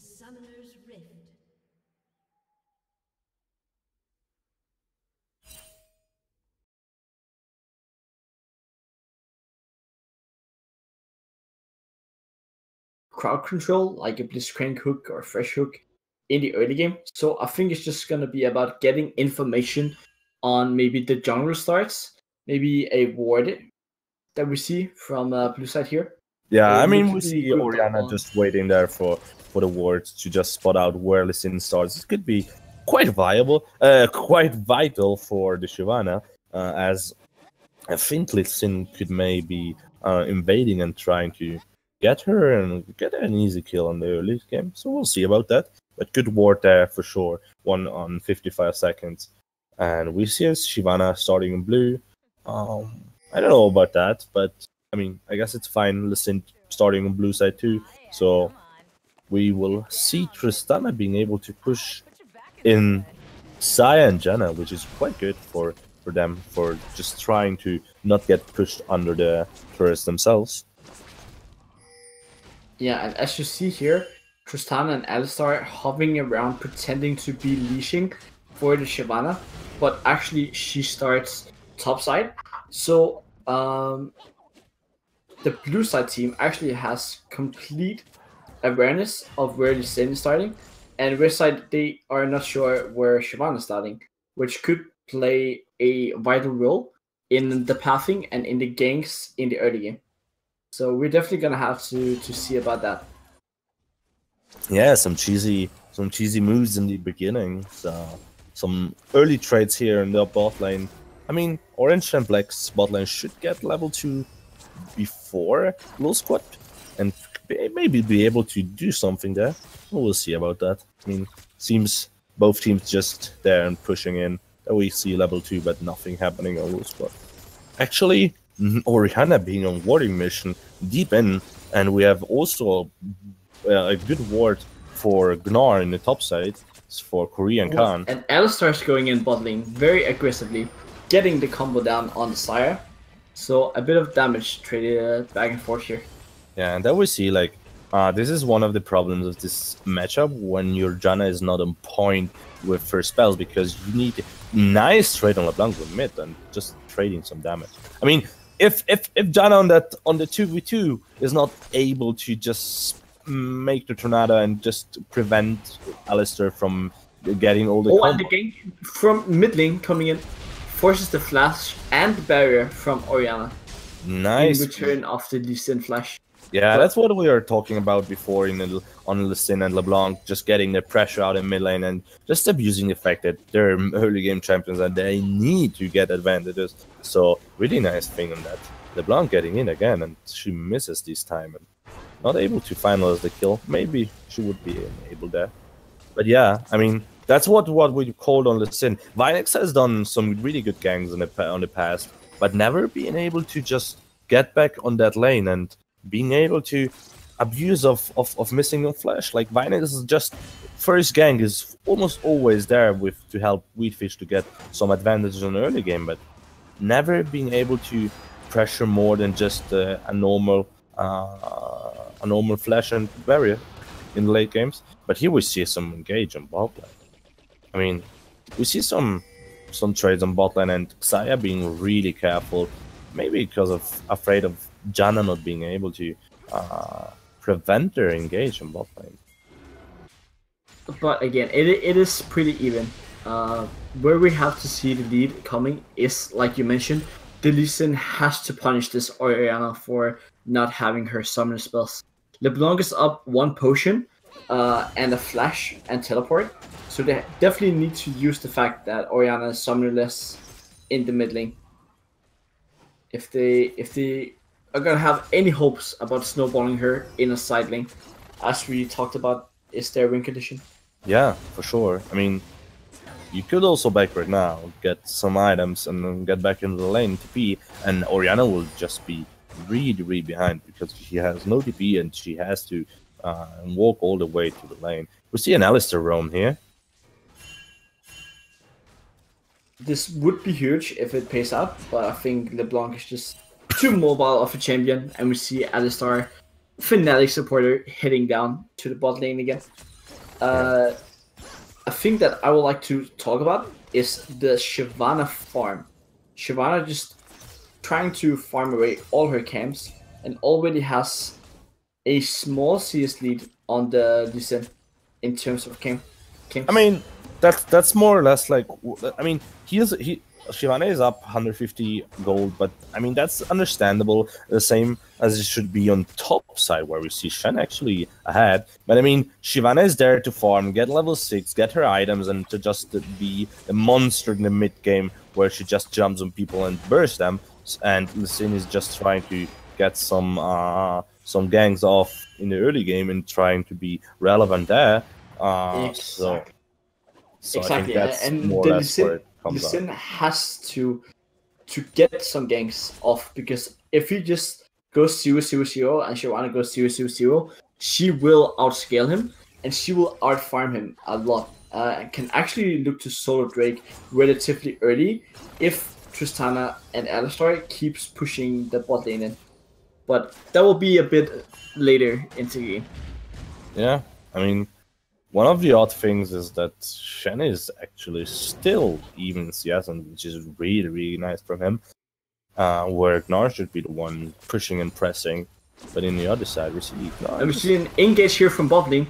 Summoner's Rift. Crowd control, like a Blitzcrank hook or Fresh hook in the early game. So I think it's just gonna be about getting information on maybe the jungle starts, maybe a ward that we see from blue side here. Yeah, They I mean, look we to be see grouped up Orianna on- just waiting there for the wards to just spot out where Lee Sin starts. It could be quite viable, quite vital for the Shyvana, as I think Lee Sin could maybe invading and trying to get her and get an easy kill in the early game. So we'll see about that. But good ward there for sure. 1 on 55 seconds. And we see Shyvana starting in blue. I don't know about that, but I mean, I guess it's fine. Listen, starting on blue side too. So we will see Tristana being able to push in Saya and Janna, which is quite good for them, for just trying to not get pushed under the turrets themselves. Yeah, and as you see here, Tristana and Alistar hovering around pretending to be leashing for the Shyvana, but actually she starts topside. So the blue side team actually has complete awareness of where the Sin is starting, and red side they are not sure where Shyvana is starting, which could play a vital role in the pathing and in the ganks in the early game. So we're definitely gonna have to see about that. Yeah, some cheesy moves in the beginning. So some early trades here in the bot lane. I mean, Orange and Black's bot lane should get level 2 before Lil Squad and maybe be able to do something there. We'll see about that. I mean, seems both teams just there and pushing in. We see level 2, but nothing happening on Lil Squad. Actually, Orianna being on warding mission deep in, and we have also a good ward for Gnar in the top side for Korean Khan. And Alistar's going in bot lane very aggressively, getting the combo down on the Sire. So a bit of damage traded back and forth here. Yeah, and then we see like this is one of the problems of this matchup when your Janna is not on point with first spells, because you need nice trade on LeBlanc with mid and just trading some damage. I mean, if Janna on the 2v2 is not able to just make the Tornado and just prevent Alistar from getting all the and the gank from mid lane coming in forces the flash and the barrier from Orianna. Nice. In return of the Lee Sin flash. Yeah, that's what we were talking about before on Lee Sin and LeBlanc, just getting the pressure out in mid lane and just abusing the fact that they're early game champions and they need to get advantages. So really nice thing on that. LeBlanc getting in again, and she misses this time and not able to finalize the kill. Maybe she would be able there. But yeah, I mean, that's what we called on Lee Sin. Vinex has done some really good gangs on the past, but never being able to just get back on that lane and being able to abuse of missing on flash. Like Vinex is just first gang is almost always there to help Wheatfish to get some advantages on the early game, but never being able to pressure more than just a normal flash and barrier in the late games. But here we see some engage on bot lane. I mean, we see some trades on bot lane and Xayah being really careful, maybe because of afraid of Janna not being able to prevent their engage on bot lane. But again, it is pretty even. Where we have to see the lead coming is, like you mentioned, the Lee Sin has to punish this Orianna for not having her summoner spells. LeBlanc is up 1 potion and a flash and teleport, so they definitely need to use the fact that Orianna is summonerless in the mid lane. If they are gonna have any hopes about snowballing her in a side lane, as we talked about, is their win condition. Yeah, for sure. I mean, you could also back right now, get some items, and then get back into the lane TP, and Orianna will just be really behind because she has no TP and she has to walk all the way to the lane. We see an Alistar roam here. This would be huge if it pays out, but I think LeBlanc is just too mobile of a champion, and we see Alistar, Fnatic supporter, heading down to the bot lane again. A thing that I would like to talk about is the Shyvana farm. Shyvana just trying to farm away all her camps and already has a small CS lead on the Lee in terms of camps. I mean, that's more or less like, I mean, Shyvana is up 150 gold, but I mean that's understandable. The same as it should be on top side where we see Shen actually ahead. But I mean, Shyvana is there to farm, get level 6, get her items, and to just be a monster in the mid game where she just jumps on people and bursts them. And Lee Sin is just trying to get some gangs off in the early game and trying to be relevant there. So exactly, I think that's and more or less where it comes Lee Sin has to get some ganks off, because if he just goes 0-0-0 and Shyvana goes 0-0-0, she will outscale him and she will outfarm him a lot. And can actually look to solo Drake relatively early if Tristana and Alistar keeps pushing the bot lane in. But that will be a bit later into the game. Yeah, I mean, one of the odd things is that Shen is actually still even CS, which is really, really nice from him. Where Gnar should be the one pushing and pressing, but in the other side we see Gnar. And we see an engage here from bot lane.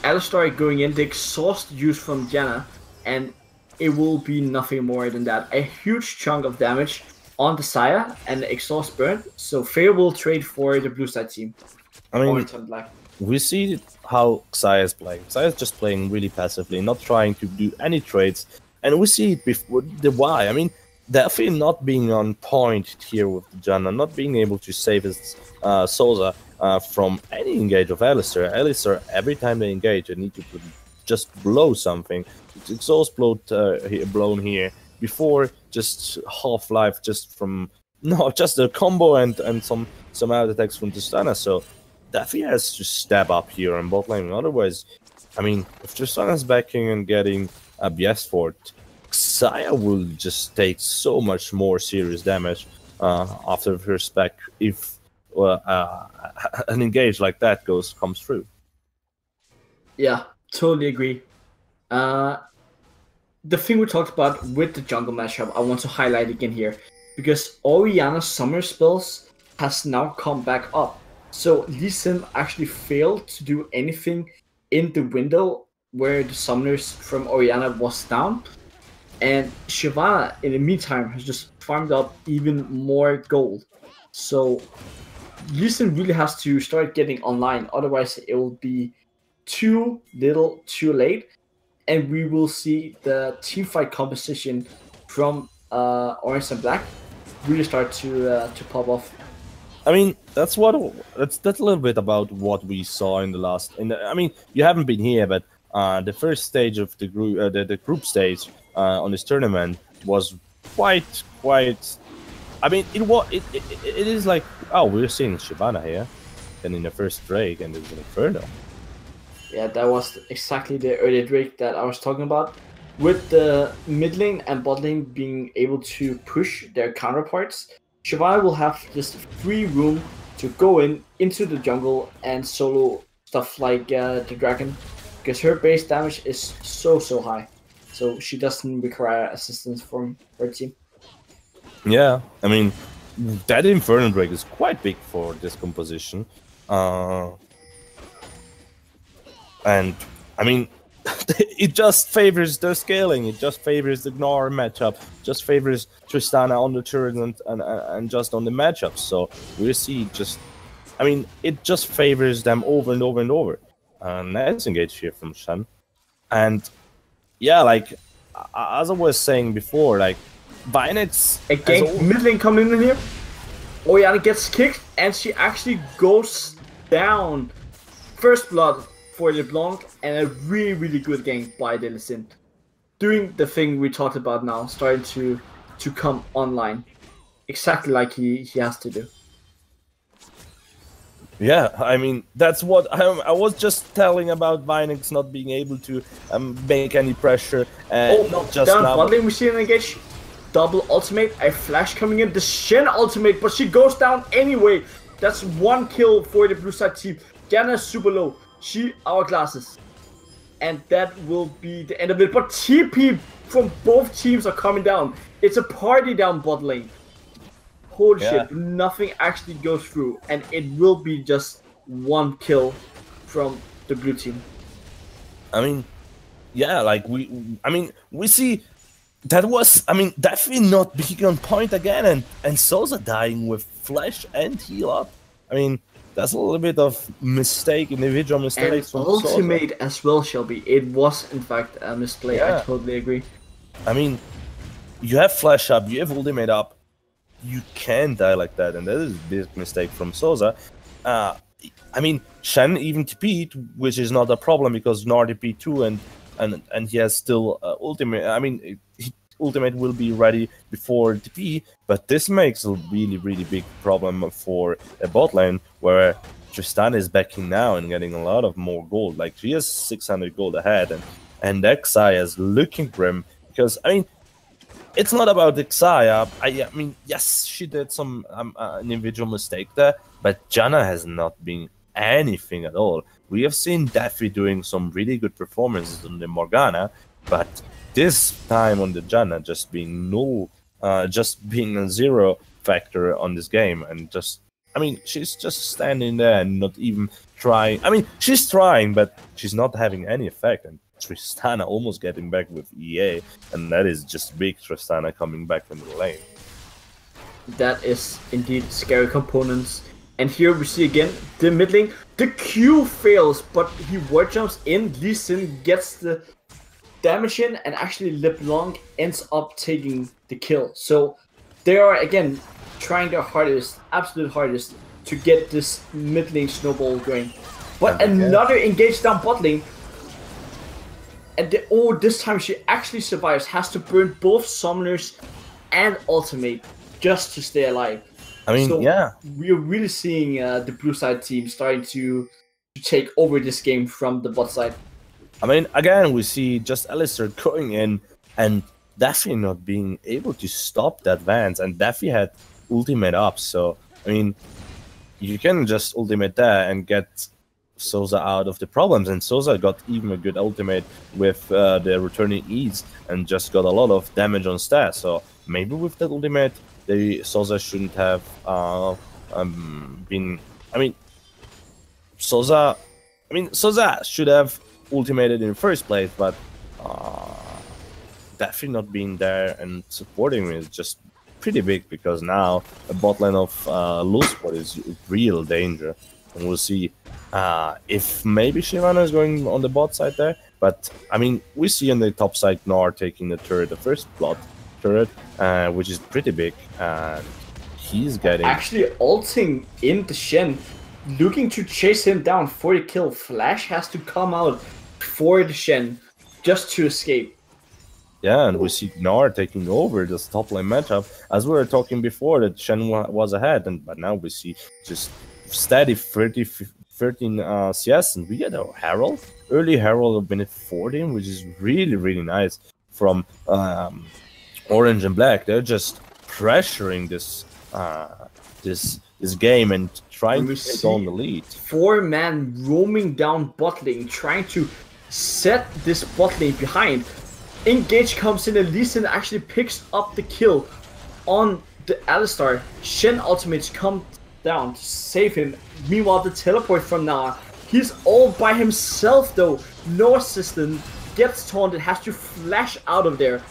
Alistar going in, the exhaust use from Janna, and it will be nothing more than that. A huge chunk of damage on the Xayah and the exhaust burn, so favorable trade for the blue side team. I mean, Black. We see how Xayah is playing. Xayah is just playing really passively, not trying to do any trades. And we see it before the why. I mean, definitely not being on point here with Janna, not being able to save his Souza from any engage of Alistar. Alistar, every time they engage, they need to just blow something. It's exhaust blown here before just half-life just from just a combo and some out attacks from Tristana. So definitely has to step up here on bot lane. Otherwise, I mean, if Tristana's backing and getting a BS for it, Xayah will just take so much more serious damage after her spec if an engage like that comes through. Yeah, totally agree. The thing we talked about with the jungle matchup, I want to highlight again here, because Orianna's summer spells has now come back up. So Lee Sin actually failed to do anything in the window where the summoners from Orianna was down. And Shyvana, in the meantime, has just farmed up even more gold. So Lee Sin really has to start getting online, otherwise it will be too little, too late. And we will see the teamfight composition from Orange and Black really start to pop off. I mean, that's a little bit about what we saw in the last. I mean, you haven't been here, but the first stage of the group stage on this tournament was quite. I mean, it is like, oh, we're seeing Shyvana here, and in the first Drake, and there's an Inferno. Yeah, that was exactly the early Drake that I was talking about. With the mid lane and bot lane being able to push their counterparts, Shyvana will have just free room to go into the jungle and solo stuff like the dragon, because her base damage is so high, so she doesn't require assistance from her team. Yeah, I mean, that Inferno Drake is quite big for this composition. And, I mean, it just favors the scaling, it just favors the Gnar matchup, just favors Tristana on the turret and just on the matchups. So we see I mean, it just favors them over and over and over. Nice engage here from Shen. And, yeah, like, as I was saying before, like, Vaynex... Again, mid lane coming in here. Orianna gets kicked, and she actually goes down. First blood for LeBlanc, and a really good game by Lee Sin. Doing the thing we talked about now, starting to come online. Exactly like he has to do. Yeah, I mean, that's what I was just telling about Vaynex not being able to make any pressure. Not just down bot lane, we see an engage. Double ultimate, a flash coming in, the Shen ultimate, but she goes down anyway. That's one kill for the blue side team. Janna is super low. She hourglasses. and that will be the end of it. But TP from both teams are coming down. It's a party down bot lane. Holy shit, nothing actually goes through, and it will be just one kill from the blue team. I mean, yeah, like we see that was, definitely not being on point again, and Sosa dying with flash and heal up. I mean, that's a little bit of individual mistakes and from ultimate Sosa. as well, Shelby. It was in fact a misplay. Yeah. I totally agree. I mean, you have flash up, you have ultimate up, you can die like that, and that is a big mistake from Sosa. I mean, Shen even TP'd, which is not a problem because Gnar TP'd too, and he has still ultimate. I mean, ultimate will be ready before TP, but this makes a really big problem for a bot lane where Tristana is backing now and getting a lot of more gold. Like, she has 600 gold ahead, and Xayah is looking grim because, I mean, it's not about Xayah. I mean, yes, she did some an individual mistake there, but Janna has not been anything at all. We have seen Daffy doing some really good performances on the Morgana, but this time on the Janna just being null, just being a zero factor on this game, and just, I mean, she's just standing there and not even trying. I mean, she's trying, but she's not having any effect. And Tristana almost getting back with EA, and that is just big Tristana coming back from the lane. That is indeed scary components. And here we see again the mid lane. The Q fails, but he ward jumps in. Lee Sin gets the damage in, and actually LeBlanc ends up taking the kill. So they are again trying their hardest, absolute hardest, to get this mid lane snowball going. But another engage down bot lane. And this time she actually survives. Has to burn both summoners and ultimate just to stay alive. I mean, so yeah, we are really seeing the blue side team starting to take over this game from the bot side. I mean, again, we see just Alistar going in and Daffy not being able to stop that Vance, and Daffy had ultimate up, so, I mean, you can just ultimate there and get Sosa out of the problems, and Sosa got even a good ultimate with the returning E's and just got a lot of damage on stats, so maybe with that ultimate, Sosa shouldn't have been... I mean, Sosa should have ultimated in the first place, but Daffy not being there and supporting me is just pretty big, because now a bot lane of Lulzpot is real danger, and we'll see if maybe Shyvana is going on the bot side there. But I mean, we see on the top side Gnar taking the turret, the first plot turret, which is pretty big, and he's getting actually ulting in the Shen, looking to chase him down for the kill. Flash has to come out for the Shen just to escape. Yeah, and we see Gnar taking over this top lane matchup, as we were talking before that Shen was ahead, but now we see just steady 13 CS, and we get a Herald, early Herald of minute 14, which is really nice from Orange and Black. They're just pressuring this this game and trying to take on the lead. 4-man roaming down bot lane, trying to set this bot lane behind. Engage comes in, and Lee Sin actually picks up the kill on the Alistar. Shen ultimates come down to save him. Meanwhile, the teleport from Gnar, he's all by himself though. No assistant, gets taunted, has to flash out of there.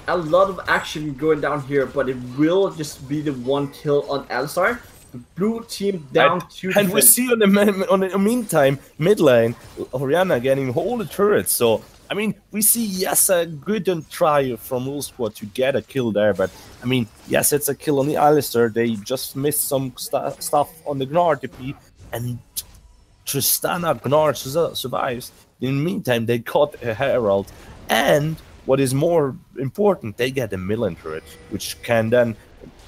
A lot of action going down here, but it will just be the one kill on Alistar. The blue team down to and we see on the meantime mid lane Orianna getting all the turrets. So I mean, we see, yes, a good try from Lulzpot to get a kill there, but I mean, yes, it's a kill on the Alistar. They just missed some stuff on the Gnar TP, and Tristana Gnar survives. In the meantime, they got a Herald, and what is more important, they get a Milan turret, which can then,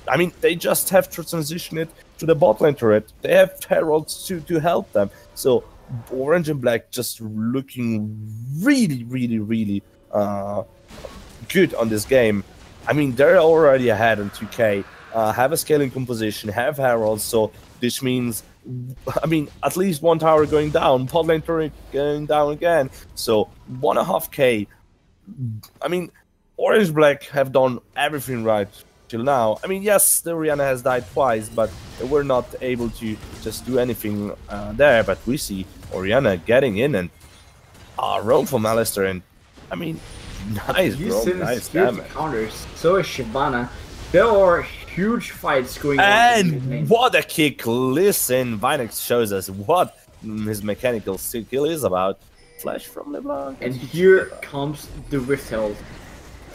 I mean, they just have to transition it to the bot lane turret. They have Heralds to help them, so Orange and Black just looking really good on this game. I mean, they're already ahead on 2K, have a scaling composition, have Heralds, so this means I mean, at least one tower going down, bot lane turret going down again. So 1.5k. I mean, Orange Black have done everything right till now. I mean, yes, the Orianna has died twice, but they were not able to just do anything there. But we see Orianna getting in and roam from Alistar, and I mean, nice roam, nice damage. Counters. So is Shyvana. There are huge fights going on. And what a kick! Listen, Vinex shows us what his mechanical skill is about. Flash from LeBlanc. And here comes the Rift Herald.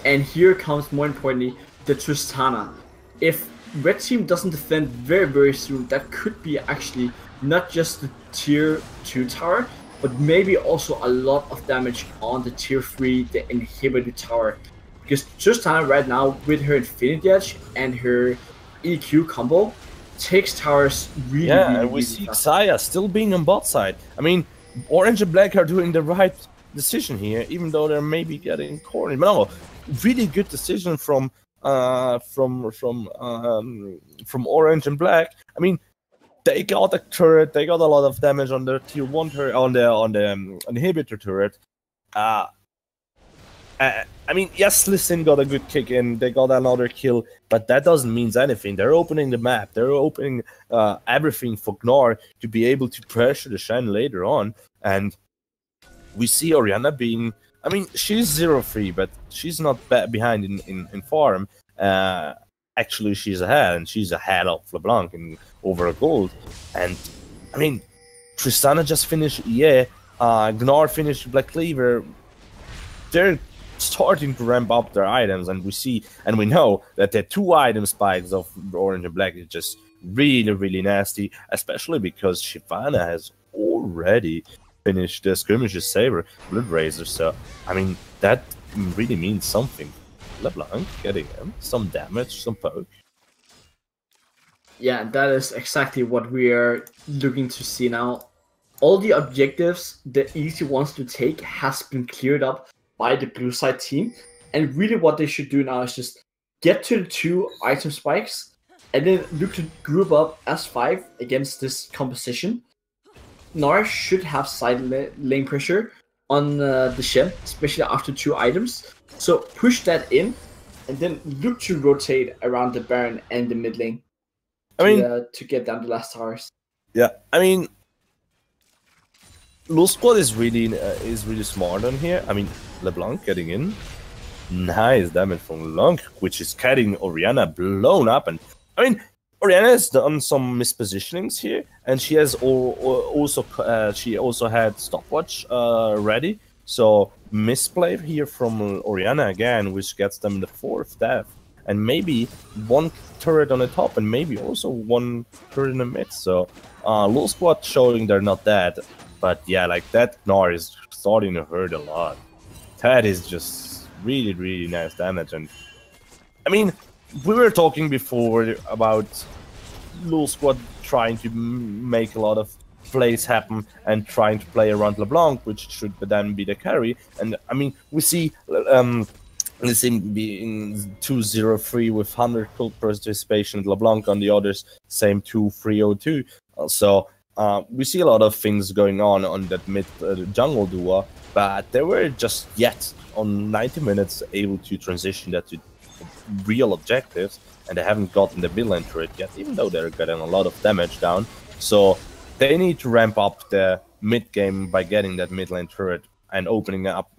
And here comes, more importantly, the Tristana. If Red Team doesn't defend very, very soon, that could be actually not just the tier 2 tower, but maybe also a lot of damage on the tier 3, the inhibitor tower. Because Tristana right now, with her Infinity Edge and her EQ combo, takes towers really, yeah, really, and we really see fast. Xayah still being on bot side. I mean, Orange and Black are doing the right decision here, even though they're maybe getting cornered. But no, really good decision from Orange and Black. I mean, they got a turret, they got a lot of damage on the tier 1 turret, on the inhibitor turret. I mean, yes, Listen got a good kick in, they got another kill, but that doesn't mean anything. They're opening the map, they're opening everything for Gnar to be able to pressure the Shen later on, and we see Orianna being, I mean, she's 0-3, but she's not behind in farm. Actually, she's ahead, and she's ahead of LeBlanc in over gold. And, I mean, Tristana just finished EA, Gnar finished Black Cleaver. They're starting to ramp up their items, and we see and we know that the 2 item spikes of Orange and Black is just really, really nasty, especially because Shyvana has already finished the Skirmishes Saber Blood Razor. So I mean, that really means something. LeBlanc getting him some damage, some poke. Yeah, that is exactly what we are looking to see now. All the objectives, the easy ones to take, has been cleared up by the blue side team, and really what they should do now is just get to the 2 item spikes and then look to group up as 5 against this composition. Gnar should have side lane pressure on the Shen, especially after 2 items, so push that in and then look to rotate around the Baron and the mid lane to get down the last towers. Yeah, I mean, Lul Squad is really smart on here. I mean, LeBlanc getting in, nice damage from LeBlanc, which is getting Orianna blown up. And I mean, Orianna has done some mispositionings here, and she has also had stopwatch ready. So misplay here from Orianna again, which gets them in the 4th death, and maybe 1 turret on the top, and maybe also 1 turret in the mid. So Lul Squad showing they're not dead. But yeah, like that Gnar is starting to hurt a lot. That is just really, really nice damage. And I mean, we were talking before about Lul Squad trying to make a lot of plays happen and trying to play around LeBlanc, which should then be the carry. And I mean, we see Listen being 2-0-3 with 100 cult participation, LeBlanc on the others, same 2-3-0-2. So we see a lot of things going on that mid jungle duo, but they were just yet on 90 minutes able to transition that to real objectives, and they haven't gotten the mid lane turret yet, even though they're getting a lot of damage down. So they need to ramp up the mid game by getting that mid lane turret and opening up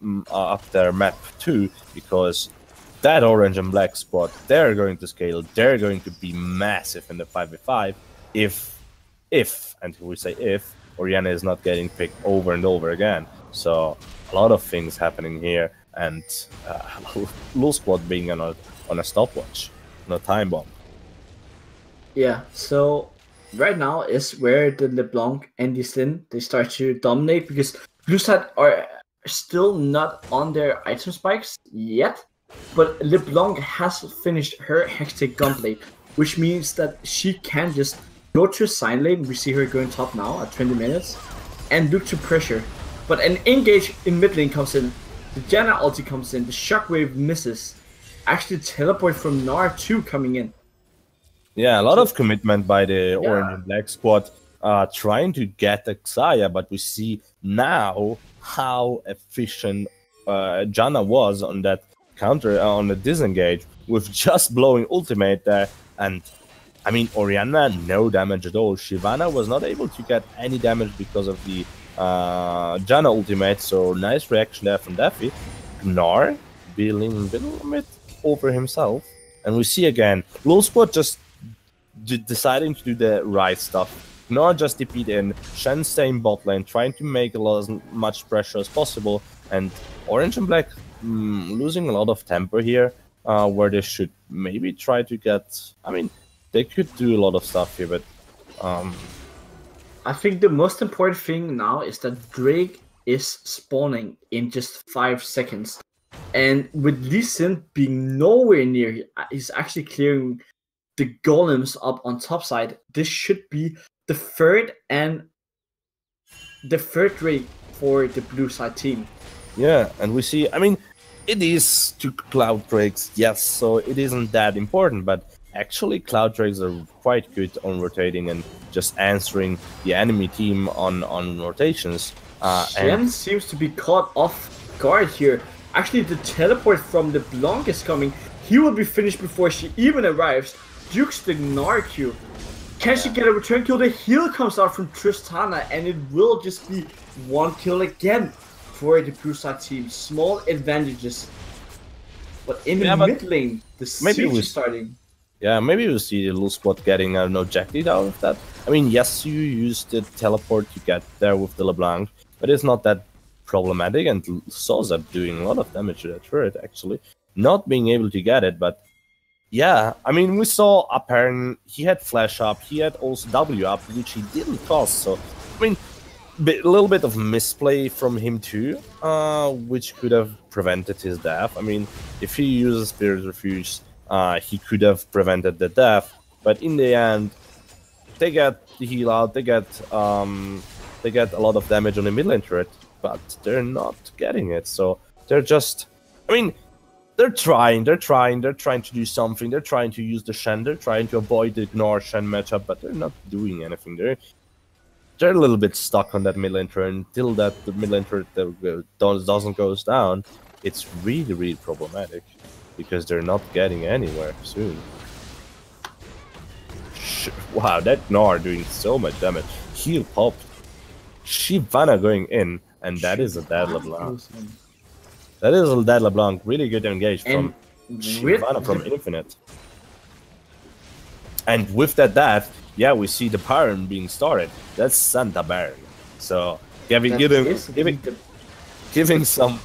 their map too, because that Orange and Black spot, they're going to scale, they're going to be massive in the 5v5 if, and we say if, Orianna is not getting picked over and over again. So a lot of things happening here, and Lul Squad being on a stopwatch, on a time bomb. Yeah, so right now is where the LeBlanc and the Sin, they start to dominate, because blue side are still not on their item spikes yet, but LeBlanc has finished her Hextech Gunblade, which means that she can just go to a side lane. We see her going top now at 20 minutes and look to pressure. But an engage in mid lane comes in, the Janna ulti comes in, the Shockwave misses. Actually teleport from Gnar 2 coming in. Yeah, a lot of commitment by the Orange and Black squad. trying to get Xayah, but we see now how efficient Janna was on that counter, on the disengage, with just blowing ultimate there. And I mean, Orianna, no damage at all. Shyvana was not able to get any damage because of the Janna ultimate, so nice reaction there from Daffy. Gnar being a little bit over himself. And we see again, Lulspot just deciding to do the right stuff. Gnar just DP'd in, Shen staying bot lane, trying to make as much pressure as possible, and Orange and Black losing a lot of temper here, where they should maybe try to get... I mean, they could do a lot of stuff here, but... I think the most important thing now is that Drake is spawning in just 5 seconds. And with Lee Sin being nowhere near, he's actually clearing the golems up on top side. This should be the third Drake for the blue side team. Yeah, and we see, I mean, it is 2 Cloud Drakes, yes, so it isn't that important, but actually Cloud Drakes are quite good on rotating and just answering the enemy team on rotations. Shen seems to be caught off guard here. Actually, the teleport from the Blanc is coming. He will be finished before she even arrives. Dukes the Gnar Q. Can she get a return kill? The heal comes out from Tristana, and it will just be 1 kill again for the blue side team. Small advantages. But in the mid lane, the siege is starting. Yeah, maybe we'll see the Lulspot getting an objective out of that. I mean, yes, you use the teleport to get there with the LeBlanc, but it's not that problematic, and Sosa doing a lot of damage to that turret, actually. Not being able to get it, but yeah, I mean, we saw Apparent, he had flash up, he had also W up, which he didn't cost, so, I mean, a little bit of misplay from him too, which could have prevented his death. I mean, if he uses Spirit Refuge, he could have prevented the death, but in the end, they get the heal out, they get a lot of damage on the mid lane turret, but they're not getting it, so they're just, I mean, they're trying to do something, they're trying to use the Shen, they're trying to avoid the Gnar Shen matchup, but they're not doing anything. They're a little bit stuck on that mid lane turret. Until that the mid lane turret doesn't go down, it's really, really problematic, because they're not getting anywhere soon. Wow, that Gnar doing so much damage. Heal popped. Shyvana going in, and that is a dead LeBlanc. That is a dead LeBlanc. Really good engage from Shyvana from Infinite. And with that death, yeah, we see the Baron being started. That's Santa Baron. So giving some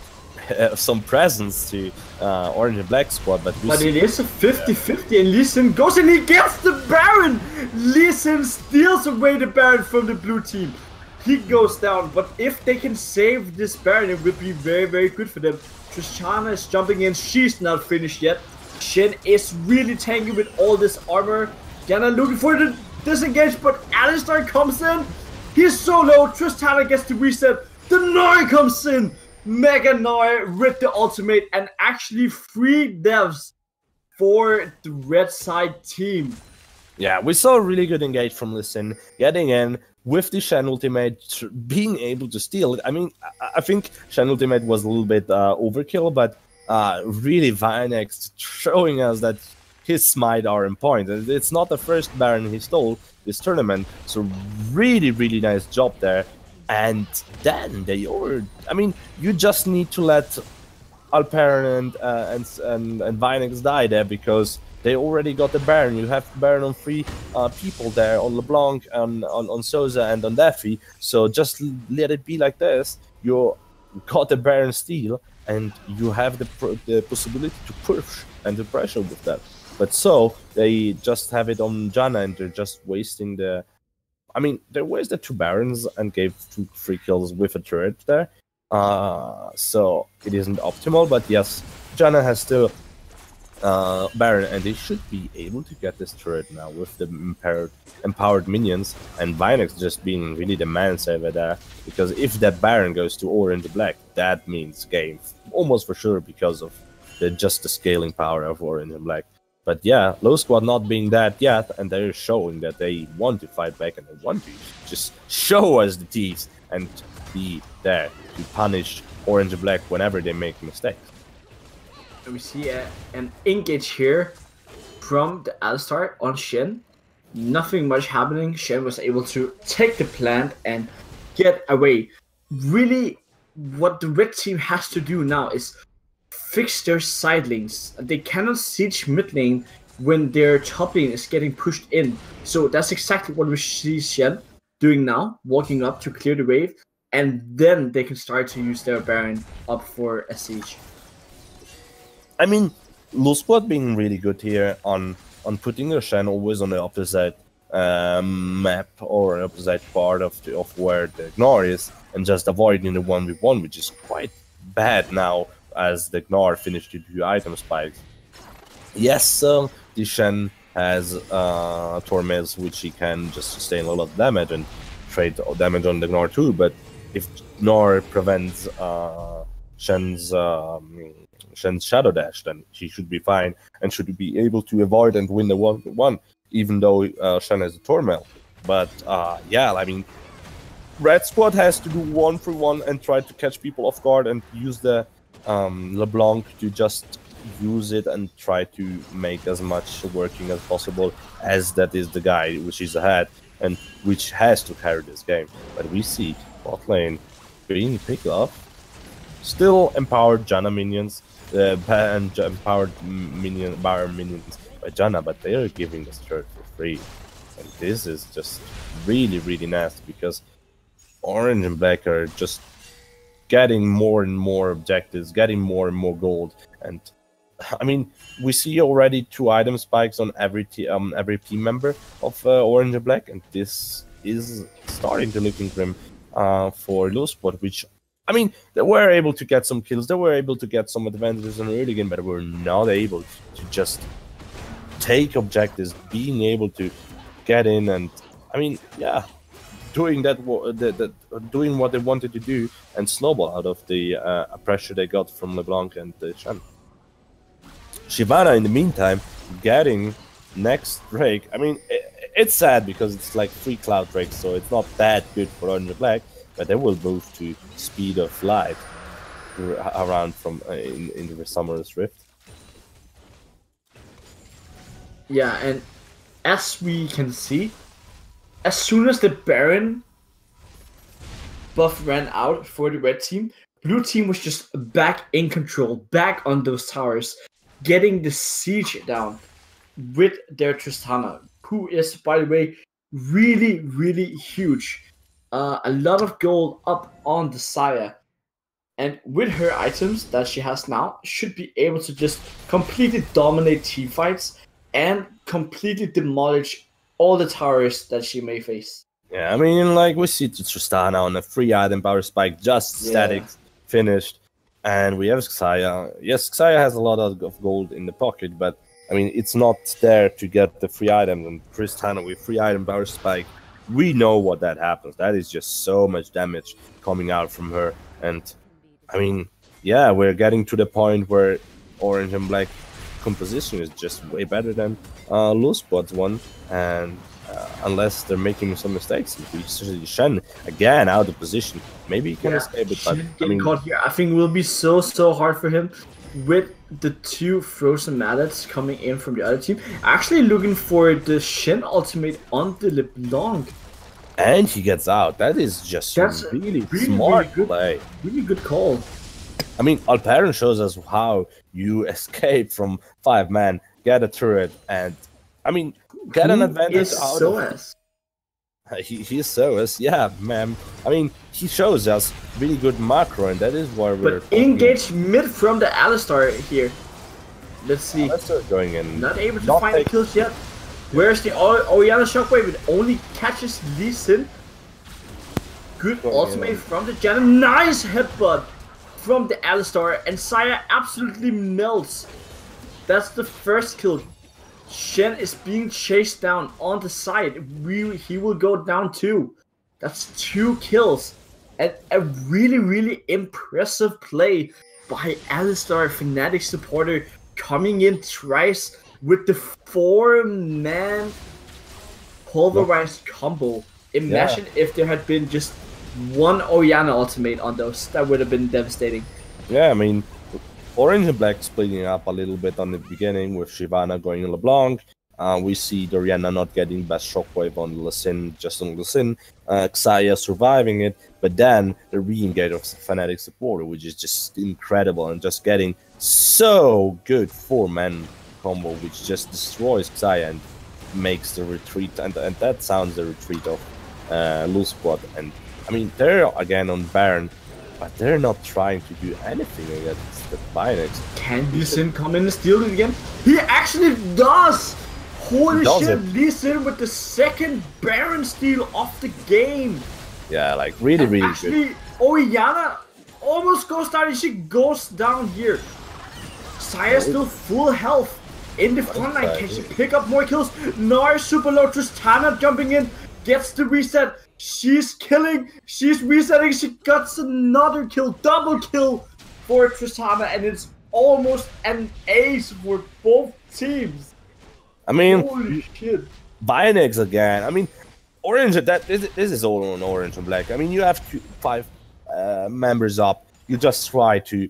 presence to Orange and Black squad, but it is a 50-50, and Lee Sin goes and he gets the Baron! Lee Sin steals away the Baron from the blue team. He goes down, but if they can save this Baron, it would be very, very good for them. Tristana is jumping in, she's not finished yet. Shen is really tanky with all this armor. Janna looking for the disengage, but Alistar comes in. He's so low, Tristana gets the reset. The Gnar comes in. Mega Gnar with the ultimate, and actually 3 devs for the red side team. Yeah, we saw a really good engage from Lee Sin, getting in with the Shen ultimate, being able to steal it. I mean, I think Shen ultimate was a little bit overkill, but really Vinex showing us that his smite are in point. And it's not the first Baron he stole this tournament, so really, really nice job there. And then I mean, you just need to let Alperen and Vinex die there, because they already got the Baron. You have Baron on 3 people there, on LeBlanc, on Sosa, and on Daffy. So just let it be like this. You got the Baron steal, and you have the possibility to push and to pressure with that. But so they just have it on Janna, and they're just wasting the... I mean, they wasted 2 Barons and gave 2 free kills with a turret there. So it isn't optimal, but yes, Janna has still Baron, and they should be able to get this turret now with the empowered minions, and Vinex just being really the man saver there, because if that Baron goes to Orange Black, that means game almost for sure, because of the scaling power of Orange and Black. But yeah, Low Squad not being that yet, and they're showing that they want to fight back and they want to just show us the teeth and be there to punish Orange and Black whenever they make mistakes. And we see an engage here from the Alistar on Shen. Nothing much happening. Shen was able to take the plant and get away. Really, what the red team has to do now is fix their side lanes. They cannot siege mid lane when their top lane is getting pushed in. So that's exactly what we see Shen doing now, walking up to clear the wave, and then they can start to use their Baron up for a siege. I mean, Low Squad being really good here on putting their Shen always on the opposite map or opposite part of where the Gnar is, and just avoiding the 1v1, which is quite bad now as the Gnar finished the 2 item spikes. Yes, the Shen has Tormez, which he can just sustain a lot of damage and trade damage on the Gnar too, but if Gnar prevents Shen's Shadow Dash, then he should be fine and should be able to avoid and win the 1v1, even though Shen has a Tormel. But yeah, I mean, Red Squad has to do 1-for-1 and try to catch people off guard and use the LeBlanc to just use it and try to make as much working as possible, as that is the guy which is ahead and which has to carry this game. But we see bot lane being picked up, still empowered Janna minions, and empowered Baron minions by Janna, but they are giving us turret for free. And this is just really, really nasty, because Orange and Black are just getting more and more objectives, getting more and more gold. And I mean, we see already 2 item spikes on every team member of Orange and Black, and this is starting to looking grim for Low Squad, which, I mean, they were able to get some kills, they were able to get some advantages in the early game, but were not able to just take objectives, being able to get in, and I mean, yeah, doing doing what they wanted to do and snowball out of the pressure they got from LeBlanc and Shen. Shyvana, in the meantime, getting next Drake. I mean, it's sad because it's like 3 Cloud Drakes, so it's not that good for Orange and Black, but they will move to Speed of Light around from into the Summoner's Rift. Yeah, and as we can see, as soon as the Baron buff ran out for the red team, blue team was just back in control, back on those towers, getting the siege down with their Tristana, who is, by the way, really, really huge. A lot of gold up on the Xayah. And with her items that she has now, should be able to just completely dominate team fights and completely demolish all the towers that she may face. Yeah, I mean, like, we see Tristana on a 3 item power spike, just static, finished. And we have Xayah. Yes, Xayah has a lot of gold in the pocket, but I mean, it's not there to get the 3 items. And Tristana with 3 item power spike, we know what that happens. That is just so much damage coming out from her. And I mean, yeah, we're getting to the point where Orange and Black composition is just way better than Low Squad's one. And unless they're making some mistakes, we see Shen again out of position. Maybe he can escape it, but I mean, caught here, I think it will be so hard for him with the 2 frozen mallets coming in from the other team. Actually looking for the Shen ultimate on the LeBlanc. And he gets out. That is just really smart good play. Really good call. I mean, Alperen shows us how you escape from 5 man, get a turret, and I mean, get an advantage out of it. He's SOAS, yeah, man. I mean, he shows us really good macro, and that is why we're... But engage mid from the Alistar here. Let's see. Alistar going in. Not able to find the kills yet. Where's the Orianna Shockwave? It only catches Lee Sin. Good ultimate from the Janna. Nice headbutt from the Alistar, and Xayah absolutely melts. That's the first kill. Shen is being chased down on the side. He will go down too. That's 2 kills. And a really, really impressive play by Alistar, Fnatic supporter, coming in twice, with the 4-man pulverized combo. Imagine if there had been just one Orianna ultimate on those. That would have been devastating. Yeah, I mean, Orange and Black splitting up a little bit on the beginning with Shyvana going LeBlanc. We see Orianna not getting best shockwave on Lee Sin, just on Lee Sin. Xayah surviving it, but then the re-engage of Fnatic supporter, which is just incredible, and just getting so good 4-man combo, which just destroys Xayah and makes the retreat, and that sounds the retreat of Lose Squad. And I mean, they're again on Baron, but they're not trying to do anything against the Binax. Can Lee Sin come in and steal it again? He actually does! Holy shit, Lee Sin with the second Baron steal of the game! Yeah, like really good. Actually, Orianna almost goes down and she goes down here. Xayah still full health in the front line. Can she pick up more kills? Nars super low. Tristana jumping in, gets the reset. She's killing, she's resetting, she gets another kill, double kill for Tristana, and it's almost an ace for both teams. I mean, holy shit. Binax again. I mean, Orange, this is all on Orange and Black. I mean, you have 5 members up. You just try to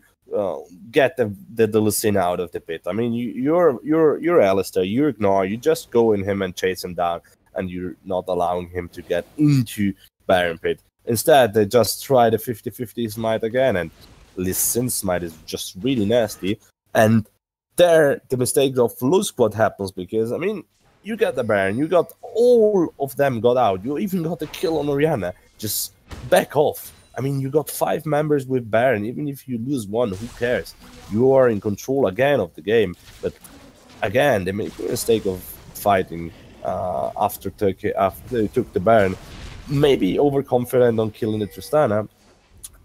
get the Lee Sin out of the pit. I mean, you're Alistair. You ignore. You just go in him and chase him down, and you're not allowing him to get into Baron pit. Instead, they just try the 50-50 smite again, and Lee Sin smite is just really nasty. And there, the mistake of Lose Squad happens because, I mean, you got the Baron, you got all of them got out, you even got a kill on Orianna. Just back off. I mean, you got 5 members with Baron. Even if you lose one, who cares? You are in control again of the game. But again, they make the mistake of fighting after they took the Baron. Maybe overconfident on killing the Tristana.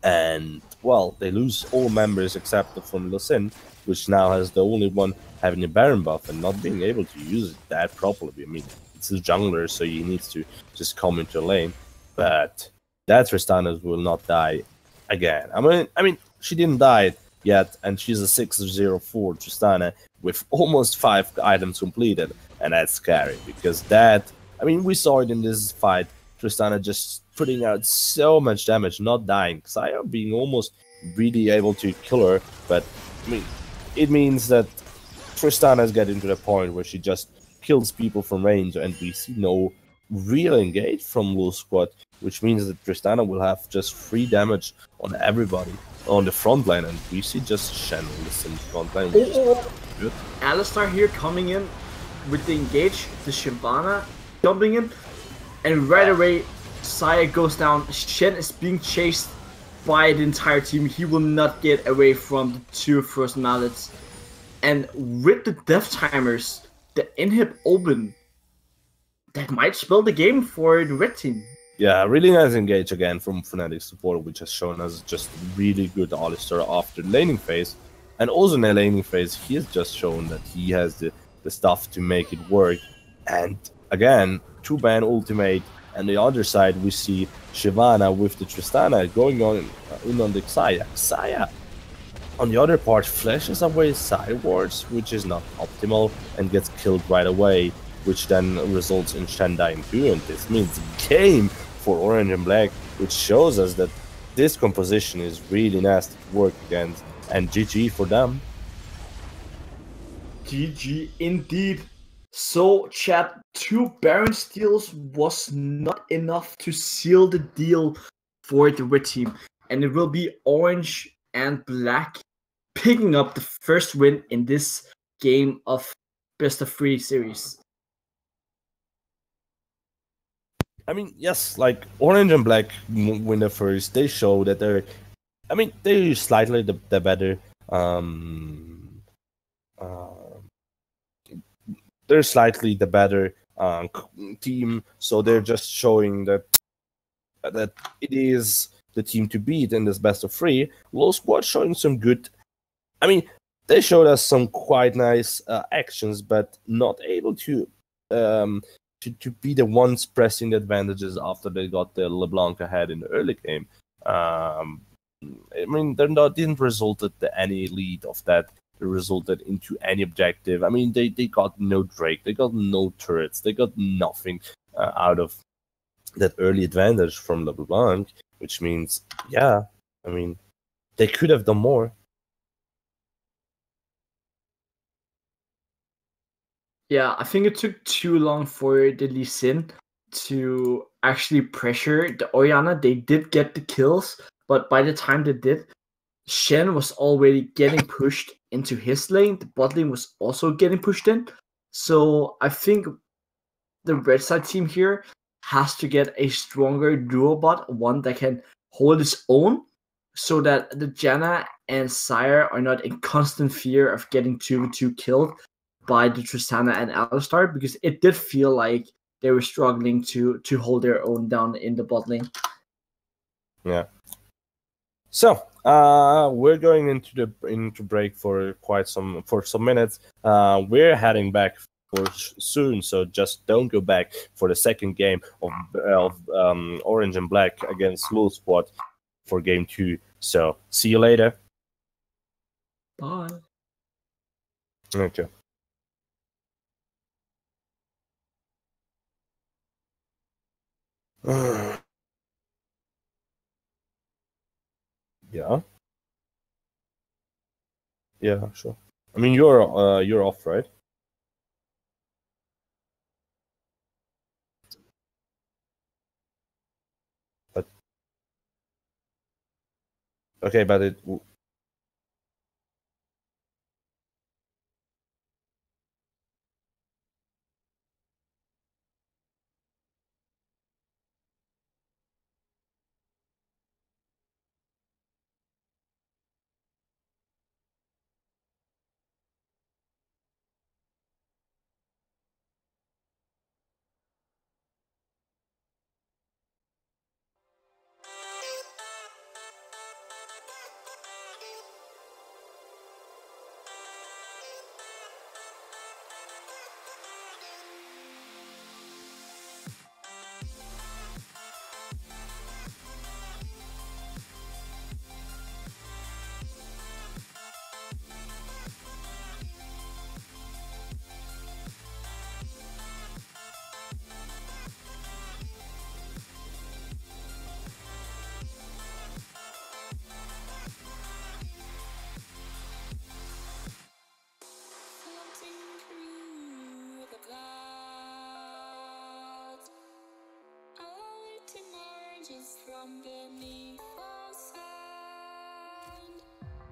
And, well, they lose all members except from Lee Sin, which now has the only one having a Baron buff and not being able to use it that properly. I mean, it's a jungler, so he needs to just come into lane. But that Tristana will not die again. I mean, she didn't die yet, and she's a 6-0-4 Tristana with almost 5 items completed, and that's scary because that. I mean, we saw it in this fight. Tristana just putting out so much damage, not dying. Xayah being almost really able to kill her, but I mean, it means that Tristana is getting to the point where she just kills people from range, and we see no real engage from Lose Squad, which means that Tristana will have just free damage on everybody on the front line, and we see just Shen in the front line, which is good. Alistar here coming in with the engage, the Shyvana jumping in, and right away Xayah goes down. Shen is being chased by the entire team. He will not get away from the 2 first mallets. And with the death timers, the inhib open, that might spell the game for the red team. Yeah, really nice engage again from Fnatic support, which has shown us just really good Alistar after the laning phase. And also in the laning phase, he has just shown that he has the stuff to make it work. And again, 2-ban ultimate, and the other side we see Shyvana with the Tristana going on the Xayah. Xayah, on the other part, flashes away sidewards, which is not optimal, and gets killed right away, which then results in Shen dying too, and this means game for Orange and Black, which shows us that this composition is really nasty to work against, and GG for them. GG indeed. So, chat, 2 Baron steals was not enough to seal the deal for the red team, and it will be Orange and Black picking up the first win in this game of best of 3 series. I mean, yes, like Orange and Black win the first. They show that they're, I mean, they're slightly the better. They're slightly the better team, so they're just showing that it is the team to beat in this best of 3. Lose Squad showing some good. I mean, they showed us some quite nice actions, but not able to be the ones pressing the advantages after they got the LeBlanc ahead in the early game. I mean, didn't result in any lead of that resulted into any objective. I mean, they got no Drake, they got no turrets, they got nothing out of that early advantage from LeBlanc, which means, yeah, I mean, they could have done more. Yeah, I think it took too long for the Lee Sin to actually pressure the Orianna. They did get the kills, but by the time they did, Shen was already getting pushed into his lane. The bot lane was also getting pushed in. So I think the red side team here has to get a stronger duo bot, one that can hold its own, so that the Janna and Sire are not in constant fear of getting 2v2 killed by the Tristana and Alistar, because it did feel like they were struggling to hold their own down in the bot lane. Yeah. So we're going into break for some minutes. We're heading back for soon, so just don't go back for the second game of Orange and Black against Lul Squad for game 2. So see you later. Bye. Okay. Yeah. Yeah, sure. I mean, you're off, right? But okay, but it. From beneath the sand,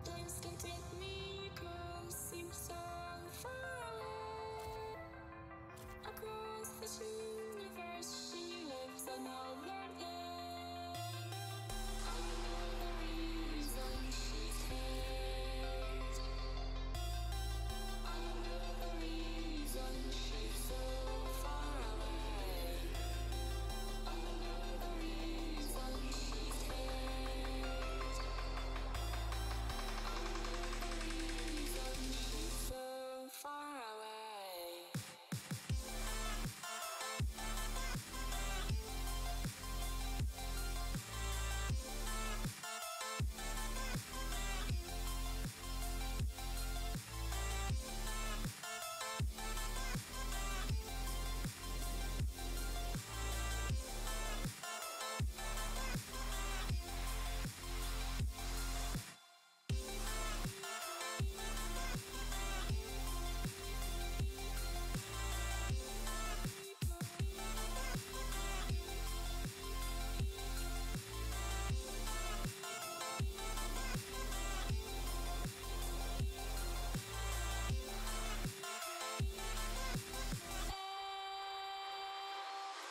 place can take me across, seems so far away. Across this universe, she lives another day. I know the reason she stays. I know the reason she's so far away. I know the reason she stays. I know the reason she's so far away.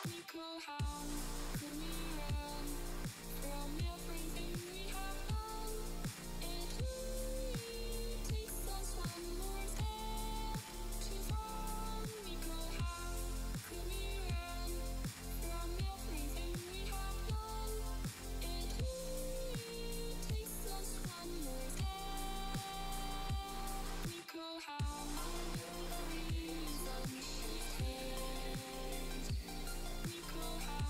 Nicole, how could we run from everything we have done? It only takes us one more step to fall. Nicole, how could we run from everything we have done? It only takes us one more step. Nicole, how the reason she stays. Nicole, how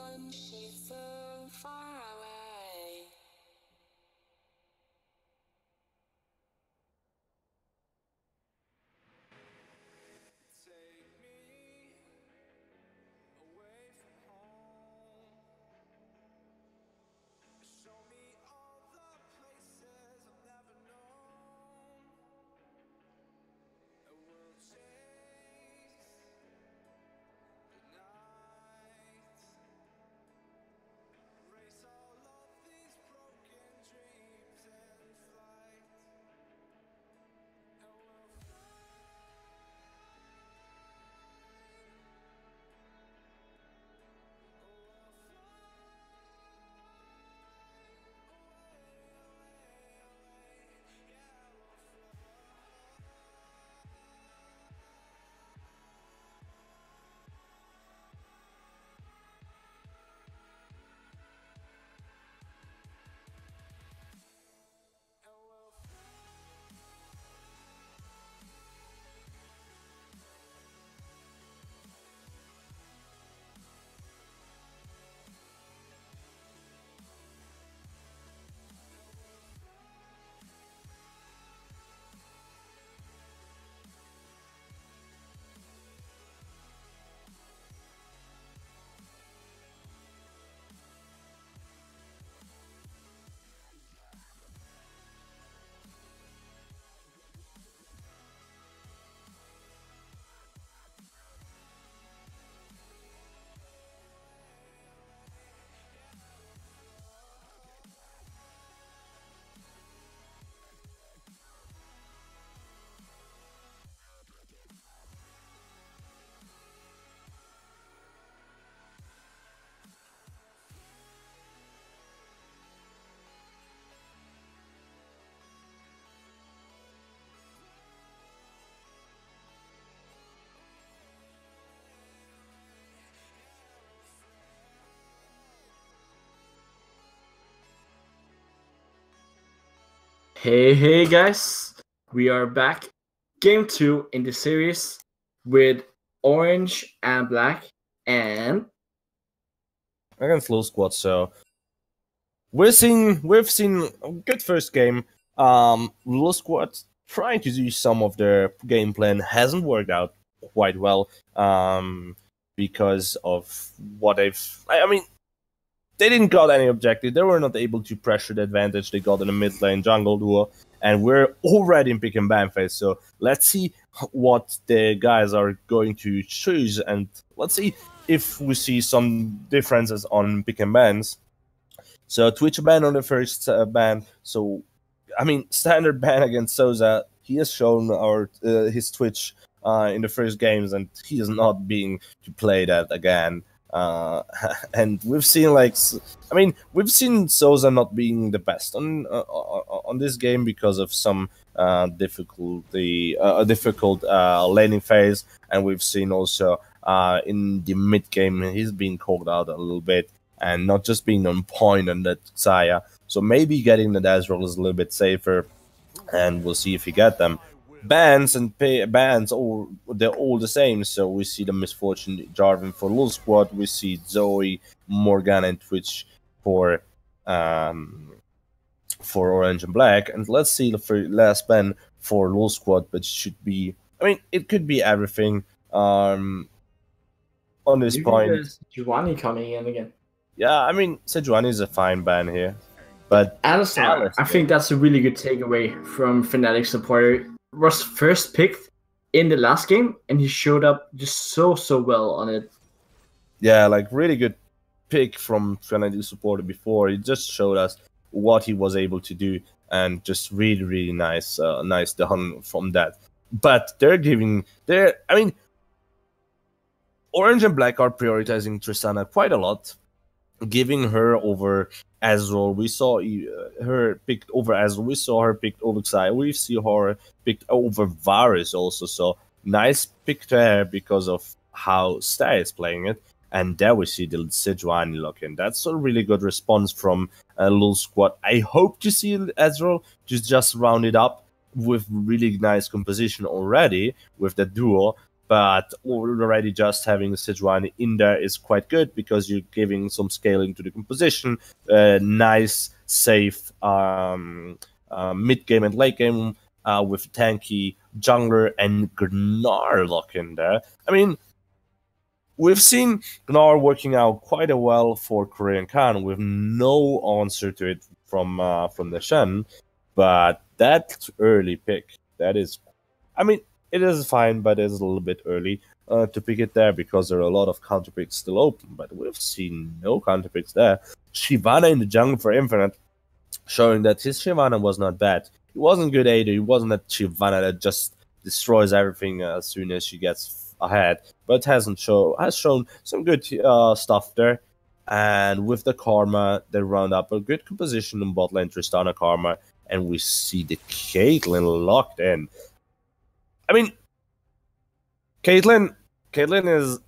one, she's so far away. Take me away from home. Show me all the places I've never known. And we'll chase the night. Erase all of these broken dreams and flight. And we'll fly. Hey guys, we are back. Game 2 in the series with Orange and Black and against Lil Squad. So we've seen a good first game. Lil Squad trying to do some of their game plan hasn't worked out quite well. Because of what I mean, they didn't got any objective. They were not able to pressure the advantage they got in the mid lane jungle duo, and we're already in pick and ban phase. So let's see what the guys are going to choose, and let's see if we see some differences on pick and bans. So Twitch ban on the first ban. So I mean, standard ban against Souza. He has shown his Twitch in the first games, and he is not being to play that again. And we've seen we've seen Souza not being the best on this game because of some difficult laning phase, and we've seen also in the mid game he's been called out a little bit and not just being on point on that Xayah. So maybe getting the Ezreal is a little bit safer, and we'll see if he get them. Bans and bans, they're all the same. So we see the Misfortune Jarvan for Lil Squad, we see Zoe, Morgana, and Twitch for Orange and Black, and let's see the last ban for Lil Squad, but should be, I mean, it could be everything. On this point, there's Giovanni coming in again. yeah, I mean, Sejuani is a fine ban here, but Alistar, I think that's a really good takeaway from Fnatic supporter. Was first picked in the last game, and he showed up just so well on it. yeah, like really good pick from Fnatic supporter before. He just showed us what he was able to do, and just really nice done from that. But I mean, Orange and Black are prioritizing Tristana quite a lot, giving her over Ezreal. We saw her picked over Ezreal. We saw her picked over Xayah. We see her picked over Varus also. So nice pick there because of how Stay is playing it. And there we see the Sejuani lock in. That's a really good response from Lil Squad. I hope to see Ezreal just round it up with really nice composition already with the duo. but already just having Sejuani in there is quite good because you're giving some scaling to the composition, nice, safe mid game and late game with tanky jungler and Gnar in there. I mean, we've seen Gnar working out quite well for Korean Khan with no answer to it from the Shen, but that early pick, that is, I mean, it is fine, but it's a little bit early to pick it there because there are a lot of counter picks still open, but we've seen no counter picks there. Shyvana in the jungle for Infinite, showing that his Shyvana was not bad. He wasn't good either. He wasn't that Shyvana that just destroys everything as soon as she gets ahead, but has shown some good stuff there. And with the Karma, they round up a good composition in bot lane, Tristana Karma, and we see the Caitlyn locked in. I mean, Caitlyn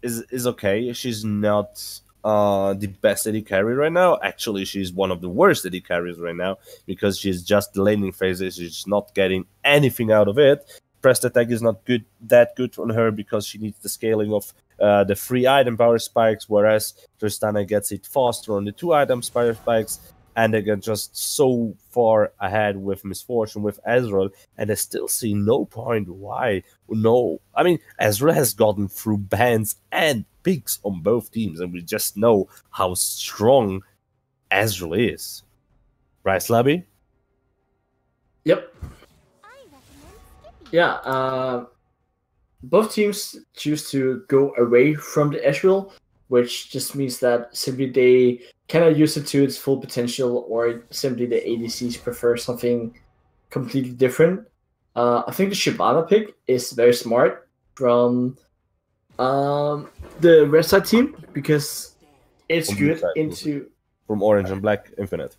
is okay. She's not the best AD carry right now. Actually, she's one of the worst AD carries right now because she's just the laning phases. She's not getting anything out of it. Pressed attack is not that good on her because she needs the scaling of the 3 item power spikes, whereas Tristana gets it faster on the 2 item power spikes, and they get just so far ahead with Misfortune, with Ezreal, and I still see no point why. No, I mean, Ezreal has gotten through bans and picks on both teams, and we just know how strong Ezreal is. Right, Slabby? Yep. Yeah, both teams choose to go away from the Ezreal, which just means that simply they cannot use it to its full potential, or simply the ADCs prefer something completely different. I think the Shyvana pick is very smart from the Red Side team because it's From good Blue Side, into. From Orange and Black Infinite.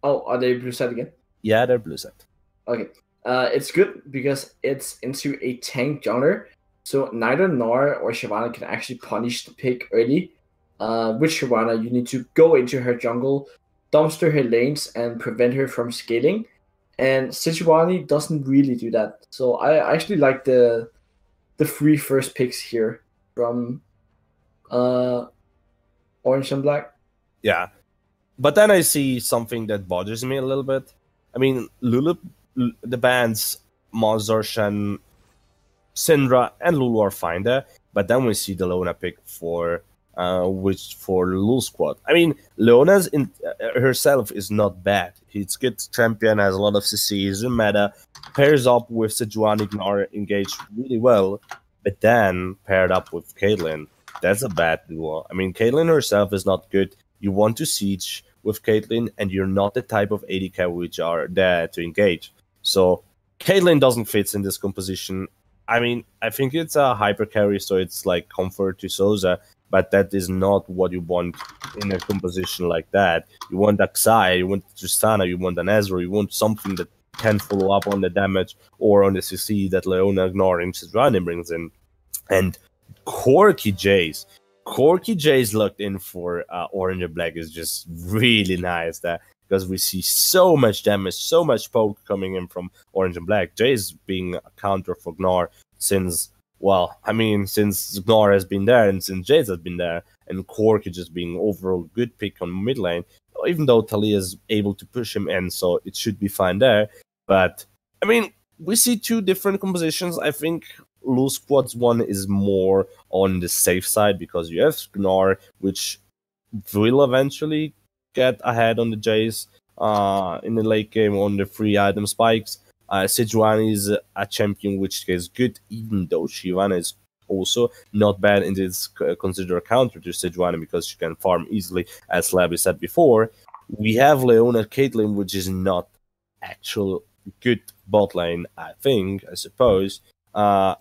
Oh, are they Blue Side again? Yeah, they're Blue Side. Okay. It's good because it's into a tank jungler, so neither Gnar or Shyvana can actually punish the pick early. With Shyvana, you need to go into her jungle, dumpster her lanes, and prevent her from scaling. And Sejuani doesn't really do that. So I actually like the 3 first picks here from Orange and Black. Yeah. But then I see something that bothers me a little bit. I mean, the bands Mazar, Shen, Syndra, and Lulu are fine there, but then we see the Leona pick for Lulu squad. I mean, Leona's herself is not bad. He's good champion, has a lot of CC, is in meta, pairs up with Sejuani Gnar engaged really well, but then paired up with Caitlyn, that's a bad duo. I mean, Caitlyn herself is not good. You want to siege with Caitlyn, and you're not the type of AD carry which are there to engage. So Caitlyn doesn't fit in this composition. I mean, I think it's a hyper carry, so it's like comfort to Souza, but that is not what you want in a composition like that. You want Aksai, you want Tristana, you want an Ezreal, you want something that can follow up on the damage or on the CC that Leona, Gnar, and Sejuani brings in. And Corki Jace locked in for Orange and Black is just really nice there, because we see so much damage, so much poke coming in from Orange and Black. Jace being a counter for Gnar since Gnar has been there and since Jace has been there, and Corki just being overall good pick on mid lane, even though Talia is able to push him in, so it should be fine there. But, I mean, we see 2 different compositions. I think Lulu Squad's one is more on the safe side because you have Gnar, which will eventually get ahead on the Jace in the late game on the 3 item spikes. Sejuani is a champion which is good, even though Shyvana is also not bad and is considered a counter to Sejuani because she can farm easily, as Labby said before. We have Leona Caitlyn, which is not actual good bot lane, I suppose. I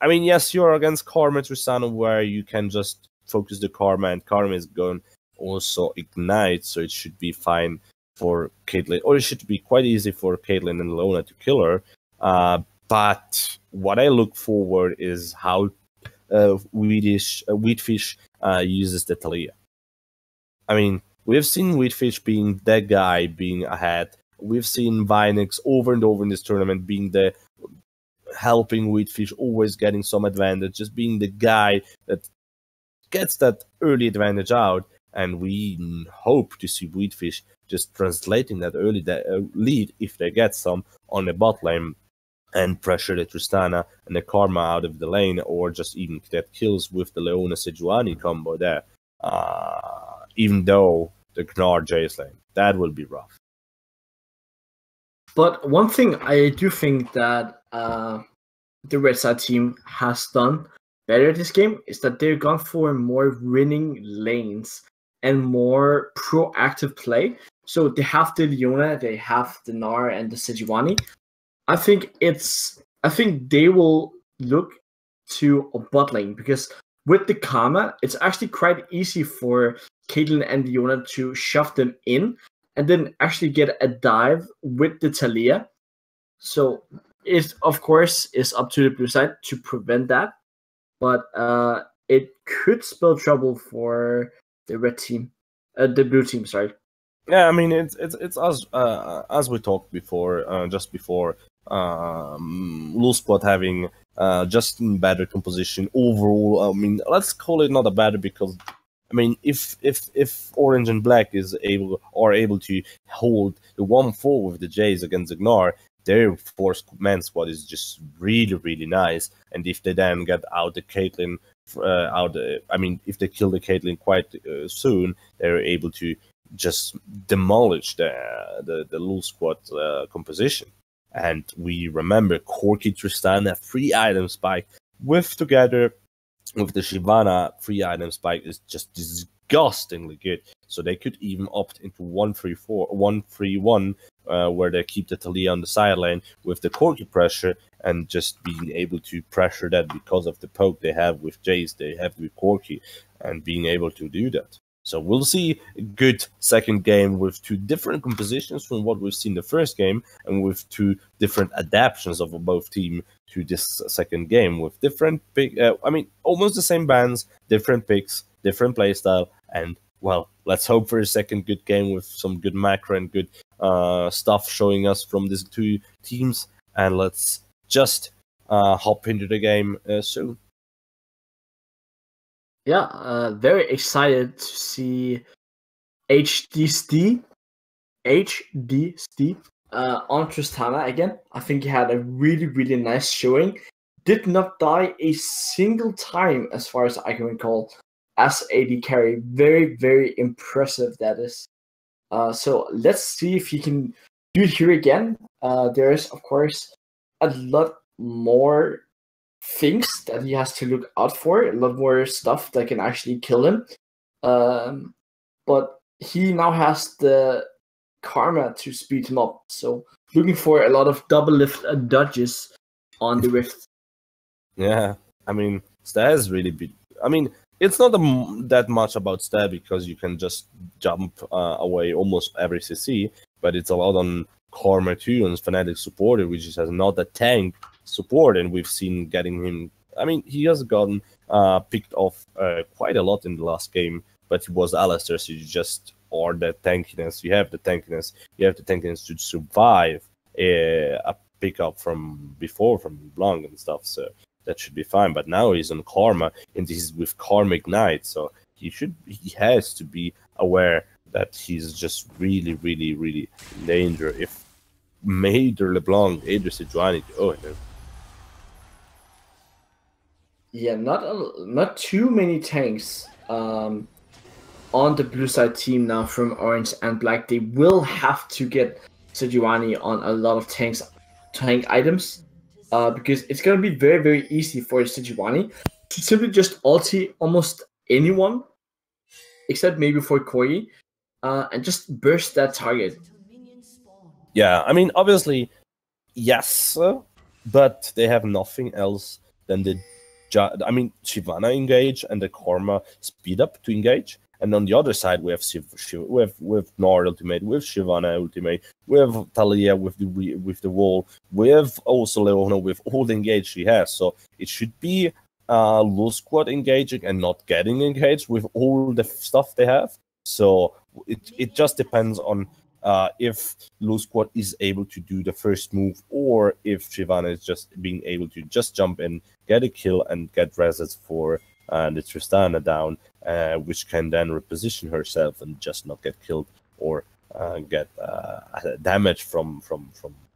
mean, yes, you're against Karma Tristana, where you can just focus the Karma, and Karma is going also ignite, so it should be fine for Caitlyn, or it should be quite easy for Caitlyn and Leona to kill her. But what I look forward is how Wheatfish uses the Talia. I mean, we've seen Wheatfish being that guy being ahead. We've seen Vinex over and over in this tournament being the helping Wheatfish, always getting some advantage, just being the guy that gets that early advantage out. And we hope to see Wheatfish just translating that early lead, if they get some, on the bot lane and pressure the Tristana and the Karma out of the lane, or just even get kills with the Leona Sejuani combo there. Even though the Gnar Jace lane, that will be rough. But one thing I do think that the Red Side team has done better this game is that they've gone for more winning lanes and more proactive play. So they have the Leona, they have the Gnar and the Sejuani. I think they will look to a bot lane, because with the Karma, it's actually quite easy for Caitlyn and Leona to shove them in and then actually get a dive with the Taliyah. So it, of course, is up to the blue side to prevent that. But it could spell trouble for the red team, the blue team, sorry. Yeah, I mean, it's as we talked before, just before, Loose Squad having just better composition overall. I mean, let's call it not a better, because I mean, if Orange and Black are able to hold the 1-4 with the Jays against the Gnar, their four-man squad is just really, really nice. And if they then get out the Caitlyn, if they kill the Caitlyn quite soon, they're able to just demolish the Loose Squad composition. And we remember Corki Tristana 3-item spike together with the Shyvana 3-item spike is just disgustingly good. So they could even opt into 1-3-1, where they keep the Taliyah on the side lane with the Corki pressure, and just being able to pressure that because of the poke they have with Jace, they have with Corki, and being able to do that. So we'll see a good second game with two different compositions from what we've seen the first game, and with two different adaptations of both team to this second game with different almost the same bans, different picks, different playstyle, and well, let's hope for a second good game with some good macro and good stuff showing us from these two teams, and let's just hop into the game soon. Yeah, very excited to see HDST on Tristana again. I think he had a really, really nice showing. Did not die a single time, as far as I can recall, as AD carry. Very, very impressive, that is. So let's see if he can do it here again. There is, of course, a lot more things that he has to look out for, a lot more stuff that can actually kill him. But he now has the Karma to speed him up. So looking for a lot of double lift dodges on the Rift. Yeah, I mean, Star is really big. I mean, it's not that much about Star, because you can just jump away almost every CC, but it's a lot on Karma too, and Fnatic supporter, which has not a tank support, and we've seen getting him. I mean, he has gotten picked off quite a lot in the last game, but he was Alistar, so you just are the tankiness. You have the tankiness. You have the tankiness to survive a pickup from before from Blanc and stuff. So that should be fine. But now he's on Karma, and he's with Karmic Knight, so he has to be aware that he's just really, really, really in danger. If Mater LeBlanc, Adri Sejuani, Yeah, not too many tanks on the blue side team now from Orange and Black. They will have to get Sejuani on a lot of tank items, because it's gonna be very, very easy for Sejuani to simply just ulti almost anyone, except maybe for Corgi, and just burst that target. Yeah, I mean, obviously, yes, but they have nothing else than Shyvana engage and the Karma speed up to engage. And on the other side, we have Gnar ultimate, with Shyvana ultimate, with Taliyah with the wall, with also Leona with all the engage she has. So it should be Loose Squad engaging and not getting engaged with all the stuff they have. So it just depends on if Blue Squad is able to do the first move, or if Shyvana is just being able to just jump in, get a kill, and get resets for the Tristana down, which can then reposition herself and just not get killed or get damage from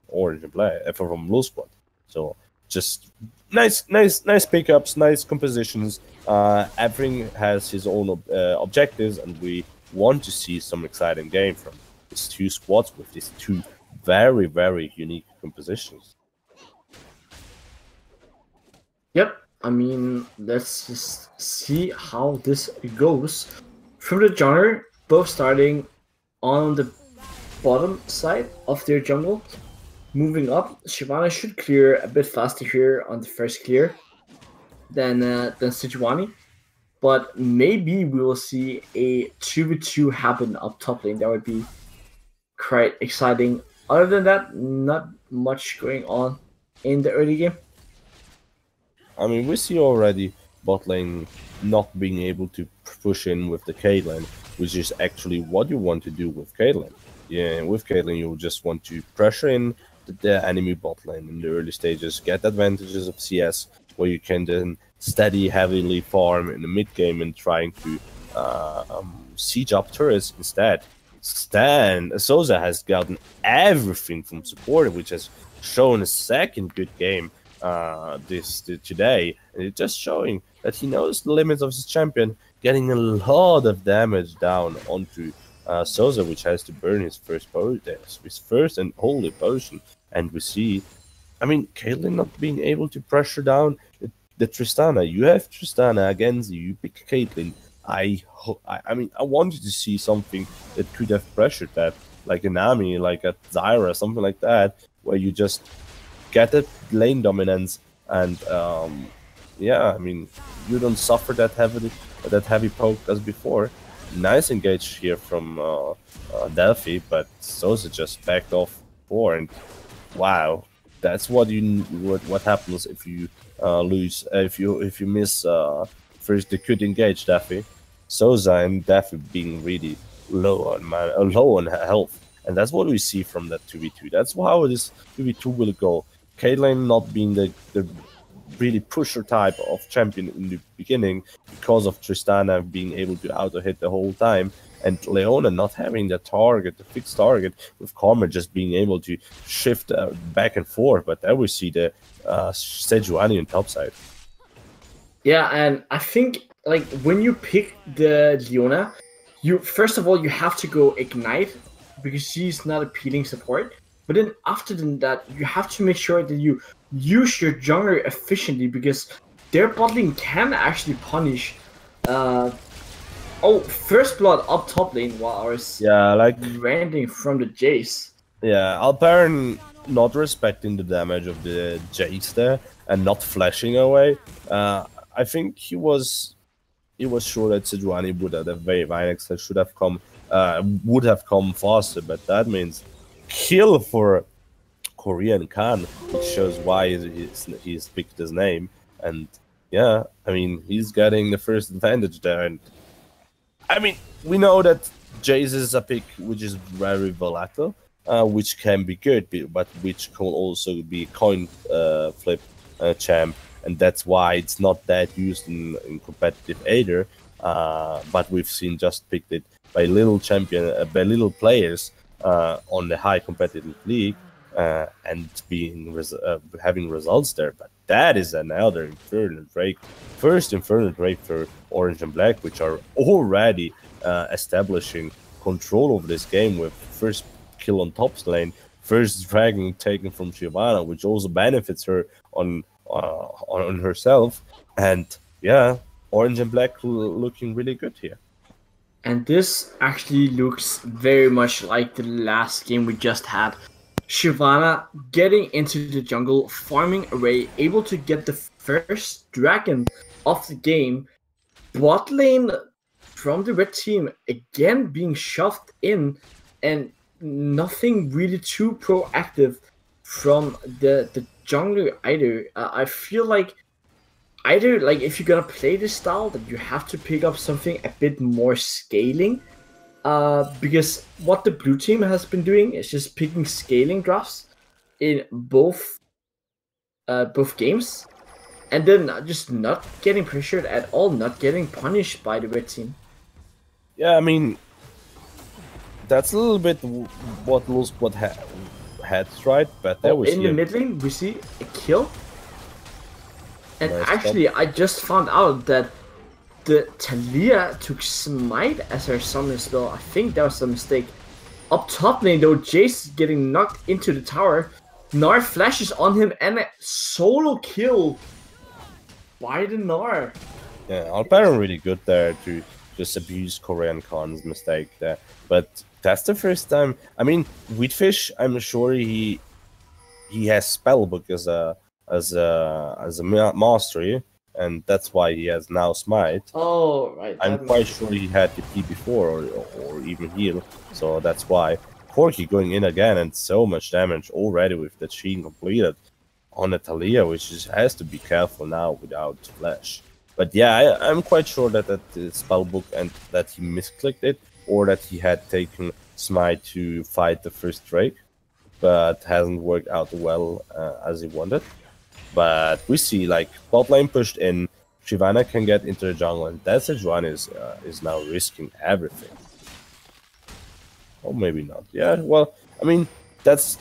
Orange and Black, from Blue Squad. So just nice pickups, nice compositions. Everything has his own objectives, and we want to see some exciting game from these two squads with these two very unique compositions. Yep. I mean, let's just see how this goes. From the jungle, both starting on the bottom side of their jungle. Moving up, Shyvana should clear a bit faster here on the first clear than Sejuani. But maybe we will see a 2v2 happen up top lane. That would be quite exciting. Other than that, not much going on in the early game. I mean, we see already bot lane not being able to push in with the Caitlyn, which is actually what you want to do with Caitlyn. Yeah, with Caitlyn, you just want to pressure in the enemy bot lane in the early stages, get advantages of CS, where you can then steady, heavily farm in the mid game and trying to siege up turrets instead. Souza has gotten everything from support, which has shown a second good game today, and it's just showing that he knows the limits of his champion, getting a lot of damage down onto Souza, which has to burn his first and only potion. And we see, I mean, Caitlyn not being able to pressure down the Tristana. You have Tristana against you, you pick Caitlyn. I mean, I wanted to see something that could have pressured that, like a Nami, like a Zyra, something like that, where you just get the lane dominance and yeah, I mean, you don't suffer that heavy poke as before. Nice engage here from Delphi, but Souza just backed off 4, and wow, that's what happens if you lose, if you miss first the good engage Delphi. Souza and Delphi being really low on health, and that's what we see from that 2v2. That's how this 2v2 will go. Caitlyn not being the really pusher type of champion in the beginning because of Tristana being able to auto-hit the whole time, and Leona not having the fixed target, with Karma just being able to shift back and forth. But there we see the Sejuani on top side. Yeah, and I think like when you pick the Leona, you first of all you have to go Ignite because she's not a peeling support. But then after that, you have to make sure that you use your jungler efficiently because their bot lane can actually punish. First blood up top lane while ours landing from the Jace. Yeah, Alperen not respecting the damage of the Jace there and not flashing away. I think he was sure that Sejuani would have Vinex would have come faster, but that means kill for Korean Khan, which shows why he's picked his name. And yeah, I mean, he's getting the first advantage there. And I mean, we know that Jace is a pick which is very volatile, which can be good, but which can also be coin flip champ, and that's why it's not that used in competitive either. But we've seen just picked it by little players on the high competitive league and having results there. But that is another Infernal Drake, first Infernal Drake for Orange and Black, which are already establishing control of this game with first kill on top lane, first dragon taken from Shyvana, which also benefits her on herself. And yeah, Orange and Black looking really good here. And this actually looks very much like the last game we just had. Shyvana getting into the jungle, farming away, able to get the first dragon of the game. Bot lane from the red team again being shoved in, and nothing really too proactive from the jungler either. I feel like if you're gonna play this style, that you have to pick up something a bit more scaling, Because what the blue team has been doing is just picking scaling drafts in both games, and then just not getting pressured at all, not getting punished by the red team. Yeah, I mean, that's a little bit what Lul Squad had tried, but that was In the mid lane, we see a kill. And Nice actually, I just found out that the Talia took Smite as her summon spell. I think that was a mistake. Up top lane though, Jace getting knocked into the tower. Gnar flashes on him and a solo kill by the Gnar. Yeah, Alperen really good there to just abuse Korean Khan's mistake there. But that's the first time. I mean, Wheatfish, I'm sure he has Spellbook as a mastery, and that's why he has now Smite. Oh, right. I'm quite sure he had the P before or even heal, so that's why. Corki going in again and so much damage already with the chain completed on Natalia, which has to be careful now without Flash. But yeah, I'm quite sure that the spellbook and that he misclicked it, or that he had taken Smite to fight the first Drake, but hasn't worked out well as he wanted. But we see like bot lane pushed in, Shyvana can get into the jungle, and that Sejuani is now risking everything. Or maybe not. Yeah, well, I mean, that's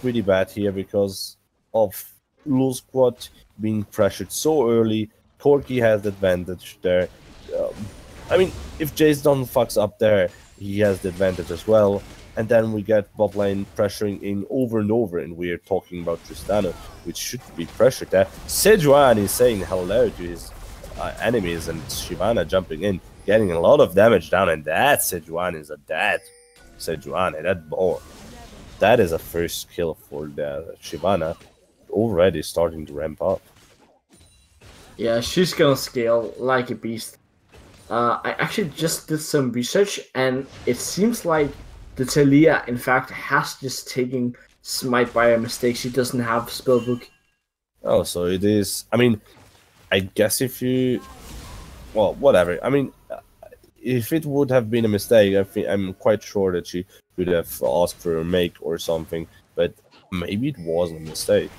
really bad here because of Lul Squad being pressured so early. Corki has the advantage there. I mean, if Jace don't fucks up there, he has the advantage as well. And then we get bot lane pressuring in over and over, and we're talking about Tristana, which should be pressured there. Sejuani is saying hello to his enemies, and Shyvana jumping in, getting a lot of damage down, and that Sejuani is a dead Sejuani, that ball. That is a first kill for the Shyvana, already starting to ramp up. Yeah, she's gonna scale like a beast. I actually just did some research, and it seems like the Talia, in fact, has just taken Smite by a mistake. She doesn't have spellbook. Oh, so it is. I mean, I guess if you, well, whatever. I mean, if it would have been a mistake, I'm quite sure that she would have asked for a make or something. But maybe it was a mistake.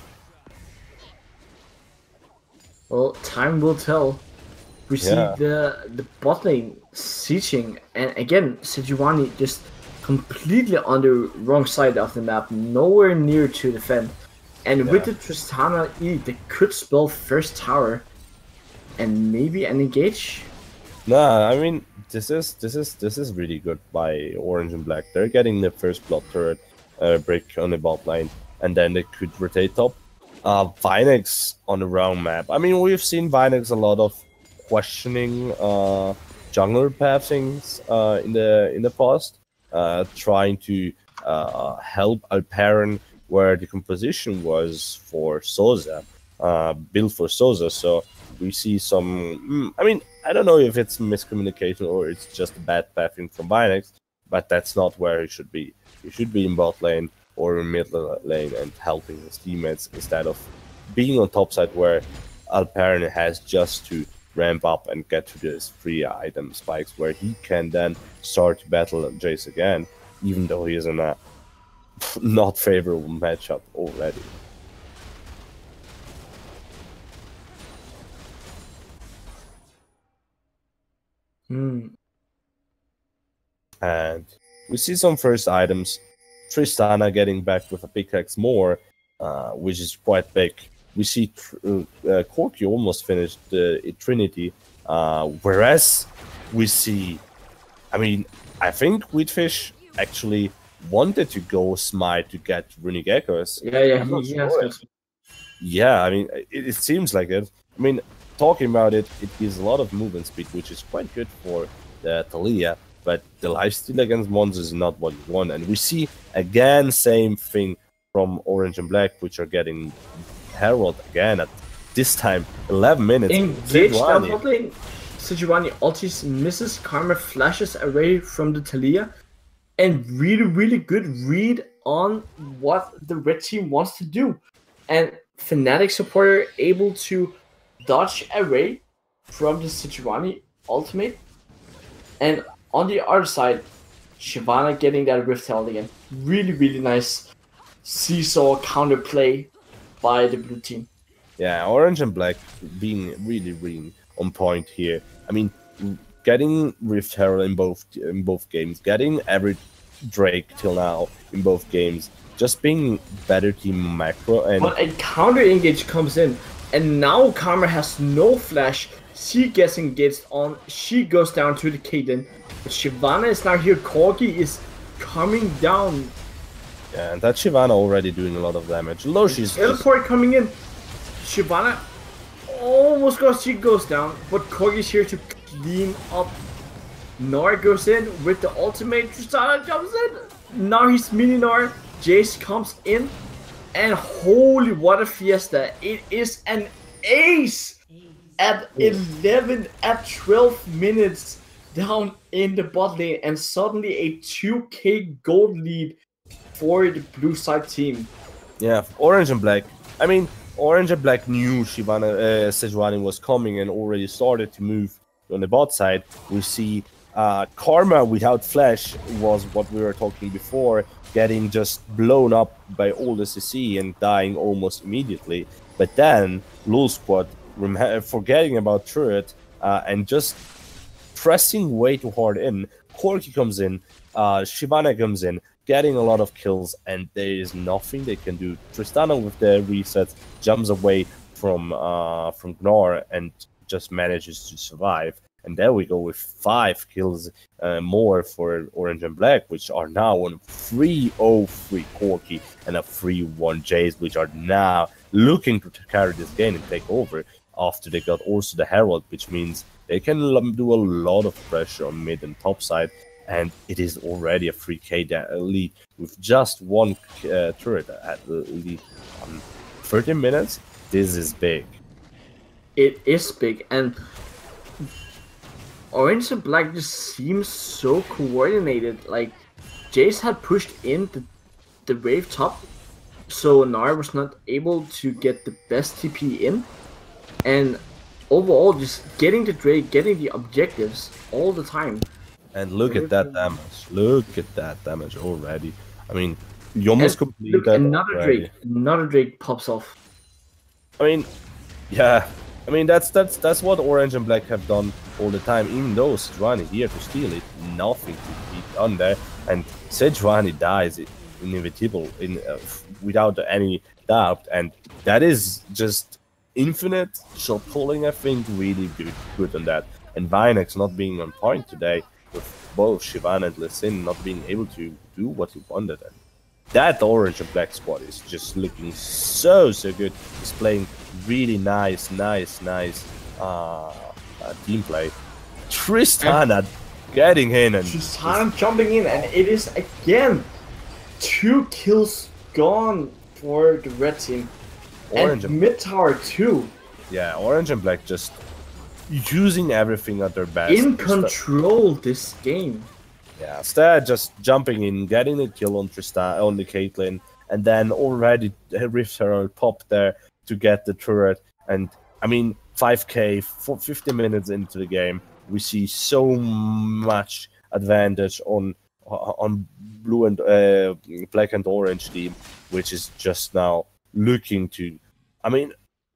Well, time will tell. We see Yeah. the bot lane sieging, and again, Sejuani just completely on the wrong side of the map, nowhere near to defend. And with the Tristana E, they could spell first tower and maybe an engage. Nah, I mean, this is really good by Orange and Black. They're getting the first blood turret break on the bot lane, and then they could rotate top. Vinex on the wrong map. I mean, we've seen Vinex a lot of questioning jungler pathings in the past, trying to help Alperen where the composition was for Sosa, built for Sosa. So we see some. I mean, I don't know if it's miscommunication or it's just a bad pathing from Vinex, but that's not where he should be. He should be in bot lane or in mid lane and helping his teammates instead of being on top side where Alperen has just to ramp up and get to these free item spikes where he can then start to battle Jace again, even though he is in a not favorable matchup already. And we see some first items. Tristana getting back with a pickaxe more, which is quite big. We see Corki almost finished Trinity, whereas we see, I mean, I think Wheatfish actually wanted to go Smite to get Runic Echoes. Yeah, I'm not he sure. has to. Yeah, I mean, it seems like it. I mean, talking about it, it gives a lot of movement speed, which is quite good for the Talia, but the lifesteal against monsters is not what you want. And we see, again, same thing from Orange and Black, which are getting Herald again at this time 11 minutes. Engage down Sejuani. bot lane. Sejuani ultis misses, Karma flashes away from the Talia, and really good read on what the red team wants to do. And Fnatic supporter able to dodge away from the Sejuani ultimate, and On the other side, Shyvana getting that Rift Herald again. Really, really nice seesaw counterplay by the blue team. Yeah, orange and black being really, really on point here. I mean, getting Rift Herald in both games, getting every Drake till now in both games, just being better team macro and But a counter engage comes in, and now Karma has no flash. She gets engaged on. She goes down to the Caitlyn. But Shyvana is now here. Corgi is coming down. yeah, and that Shyvana already doing a lot of damage. Although she's just, Teleport coming in. Shyvana almost goes. She goes down, but Corgi's here to clean up. Nora goes in with the ultimate. Tristana jumps in. Now he's mini Nora. Jace comes in, and holy, what a fiesta! It is an ace at 11, at 12 minutes down in the bot lane, and suddenly a 2k gold lead for the blue side team. yeah, orange and black. I mean, orange and black knew Sejuani was coming and already started to move on the bot side. We see Karma without flash was what we were talking before, getting just blown up by all the CC and dying almost immediately. But then Lul Squad forgetting about turret and just pressing way too hard in. Corki comes in, Shyvana comes in, getting a lot of kills, and there is nothing they can do. Tristana with the resets jumps away from Gnar and just manages to survive. And there we go with 5 kills more for Orange and Black, which are now on 3-0-3 Corki and a 3-1 Jace, which are now looking to carry this game and take over after they got also the Herald, which means they can do a lot of pressure on mid and top side. And it is already a 3k lead with just one turret at lead. 13 minutes, this is big. It is big, and Orange and Black just seems so coordinated. Like, Jace had pushed in the wave top, so Nara was not able to get the best TP in. And overall, just getting the Drake, getting the objectives all the time. And look at that damage. Look at that damage already. I mean, you almost complete Look, that another already. Drake. Another Drake pops off. I mean, yeah. I mean, that's what Orange and Black have done all the time. Even though Sejuani here to steal it, nothing to be done there. And Sejuani dies inevitable without any doubt. And that is just infinite shot calling, I think, really good on that. And Vinex not being on point today, with both Shyvana and Lissin not being able to do what he wanted. And that Orange and Black squad is just looking so good. He's playing really nice team play. Tristana getting in and Tristana jumping in, and it is again 2 kills gone for the red team. Orange and mid tower too. Yeah, Orange and Black just using everything at their best. In control this game. Yeah, Stad just jumping in, getting the kill on on the Caitlyn, and then already Rift Herald popped there to get the turret. And I mean, 5k for 50 minutes into the game, we see so much advantage on blue and black and orange team, which is just now looking to. I mean,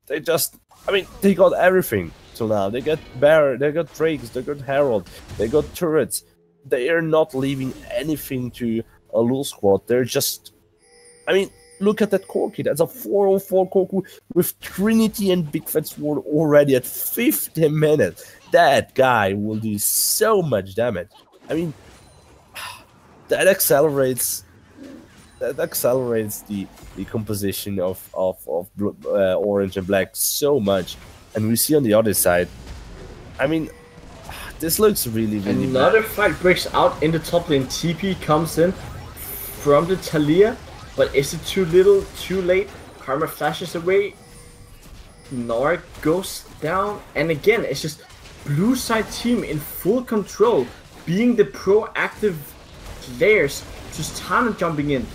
they got everything till now. They got Bear, they got Drakes, they got Herald, they got turrets. They are not leaving anything to a Lul squad. They're just, I mean, look at that Corki. That's a 404 Corki with Trinity and Big Fat Sword already at 50 minutes. That guy will do so much damage. I mean, that accelerates the composition of orange and black so much. And we see on the other side, I mean, this looks really Another bad. fight breaks out in the top lane. TP comes in from the Talia, but is it too little, too late? Karma flashes away. Nora goes down, and again, it's just blue side team in full control, being the proactive players. Tristana jumping in.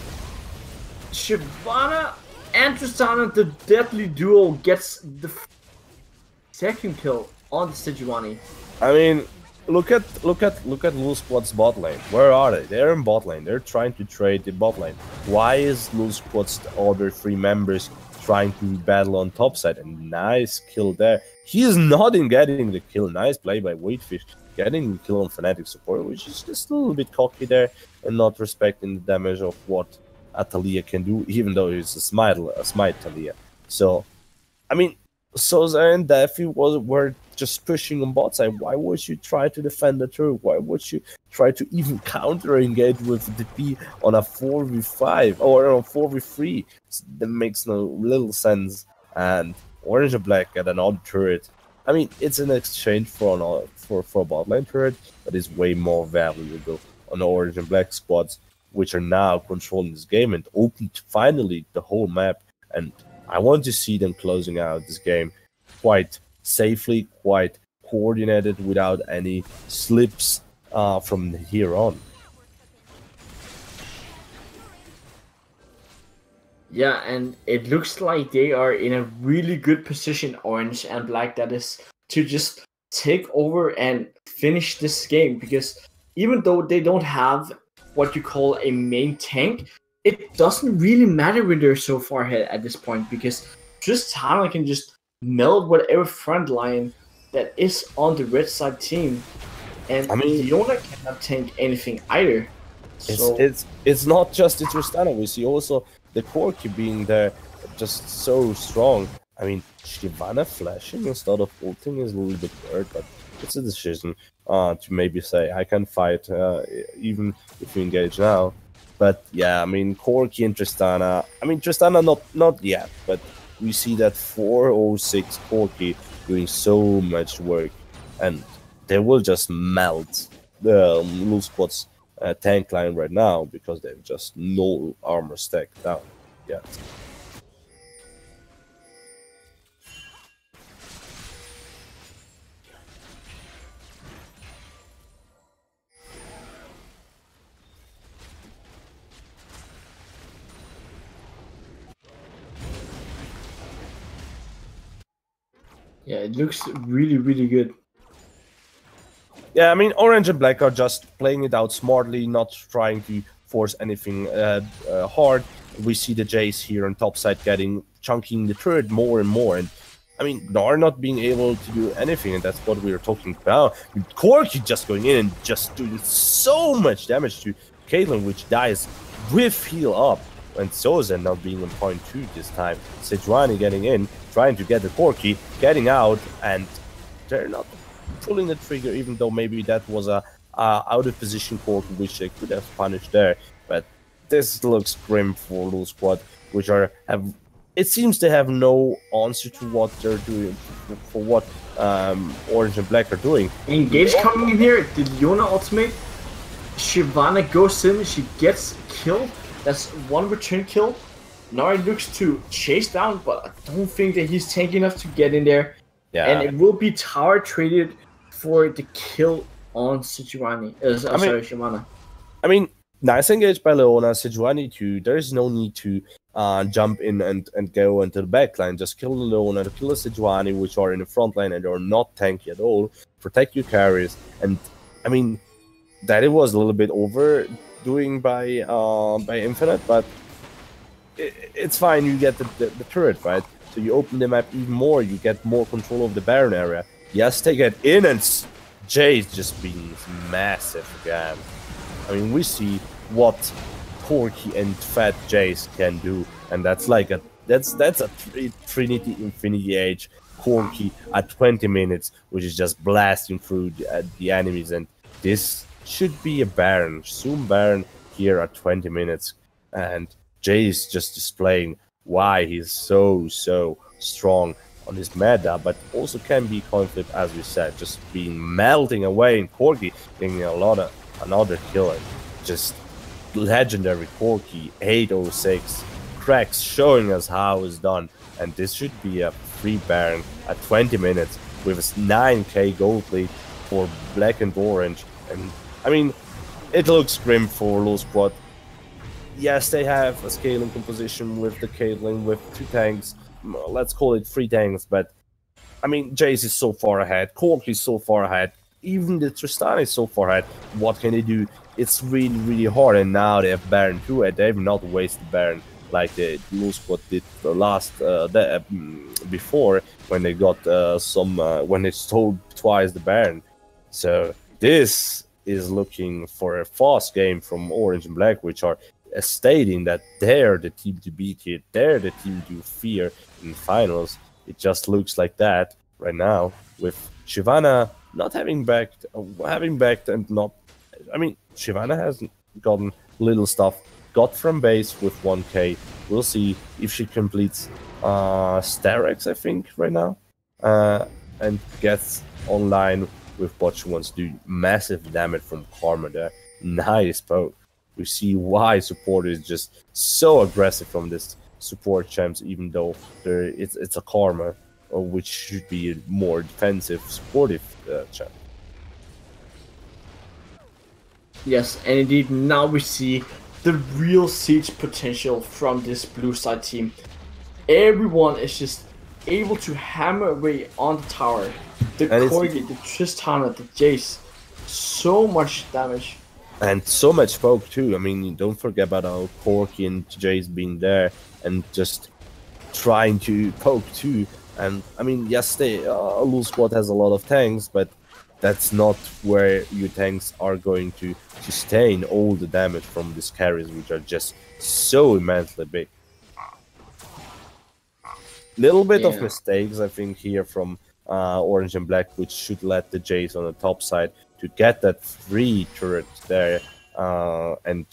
Shyvana and Tristana, the deadly duo, gets the second kill on the Sejuani. I mean, look at Lul Squad's bot lane. Where are they? They're in bot lane. They're trying to trade the bot lane. Why is Lul Squad's other three members trying to battle on top side? And nice kill there. He is not in getting the kill. Nice play by Waitfish. Getting the kill on Fnatic support, which is just a little bit cocky there and not respecting the damage of what Atalia can do, even though it's a smite Talia. So, I mean, Souza and Daffy were just pushing on bot side. Why would you try to defend the turret? Why would you try to even counter engage with the DP on a 4v5 or on a 4v3? That makes no little sense. And Orange and Black get another turret. I mean, it's an exchange for a bot lane turret, but it's way more valuable on the Orange and Black squads, which are now controlling this game and opened finally the whole map. And I want to see them closing out this game quite safely, quite coordinated, without any slips from here on. Yeah, and it looks like they are in a really good position, Orange and Black, that is to just take over and finish this game. Because even though they don't have what you call a main tank, it doesn't really matter when they're so far ahead at this point, because Tristana can just meld whatever front line that is on the red side team, and I mean, Leona cannot tank anything either. So it's not just the Tristana. We see also the Corki being there, just so strong. I mean, Shyvana flashing instead of ulting is a little bit weird, but it's a decision to maybe say I can fight even if you engage now. But yeah, I mean, Corki and Tristana. I mean, Tristana not yet, but we see that 406 Corki doing so much work, and they will just melt the Lul Squad's tank line right now because they've just no armor stacked down yet. yeah, it looks really, really good. Yeah, I mean, Orange and Black are just playing it out smartly, not trying to force anything hard. We see the Jace here on top side chunking the turret more and more, and I mean, Gnar not being able to do anything, and that's what we were talking about. Corki just going in and just doing so much damage to Caitlyn, which dies with heal up. And Sozen now being on point 2 this time. Sejuani getting in, trying to get the Corki, getting out, and they're not pulling the trigger, even though maybe that was a out of position Corki, which they could have punished there. But this looks grim for Lul Squad, which it seems they have no answer to what they're doing, for what Orange and Black are doing. Engage coming in here, the Leona ultimate. Shyvana goes in, she gets killed. That's one return kill. Nari looks to chase down, but I don't think that he's tanky enough to get in there. Yeah. And it will be tower traded for the kill on Sejuani. Sorry, Shyvana. I mean, nice engage by Leona. Sejuani too. There is no need to jump in and go into the back line. Just kill Leona, kill the Sejuani, which are in the front line and are not tanky at all. Protect your carries. And I mean, that it was a little bit overdoing by Infinite, but it's fine. You get the turret, right? So you open the map even more. You get more control of the Baron area. Yes, they get in, and Jay's just being massive again. I mean, we see what Corki and Fat Jace can do, and that's like that's a Trinity Infinity Age Corki at 20 minutes, which is just blasting through the enemies, and this should be a Baron, soon Baron here at 20 minutes, and Jace just displaying why he's so strong on his meta, but also can be conflict, as we said, just being melting away, and Corki getting another kill, and just legendary Corki 806 cracks showing us how it's done, and this should be a free Baron at 20 minutes with a 9k gold lead for Black and Orange. And I mean, it looks grim for Lul Squad. Yes, they have a scaling composition with the Caitlyn with 2 tanks, let's call it 3 tanks, but I mean, Jace is so far ahead, Corki is so far ahead. even the Tristana is so far ahead. What can they do? It's really, really hard. And now they have Baron too, and they've not wasted Baron like the Blue Squad did the last before when they got when they stole twice the Baron. So this is looking for a fast game from Orange and Black, which are stating that they're the team to beat here, they're the team to fear in finals. It just looks like that right now, with Shyvana not having backed and not. I mean, Shyvana has gotten little stuff, got from base with 1k. We'll see if she completes Starex, I think, right now, and gets online with what she wants to do. Massive damage from Karma there. Nice poke. We see why support is just so aggressive from this support champs, even though it's a Karma, which should be a more defensive, supportive champ. Yes, and indeed, now we see the real siege potential from this blue side team. Everyone is just able to hammer away on the tower. The Corgi, the Tristana, the Jace. So much damage. And so much poke too. I mean, don't forget about our Corki and Jace being there and just trying to poke too. And I mean, yes, the Lul squad has a lot of tanks, but that's not where your tanks are going to sustain all the damage from these carries, which are just so immensely big. Little bit of mistakes, I think, here from Orange and Black, which should let the Jace on the top side to get that free turret there. And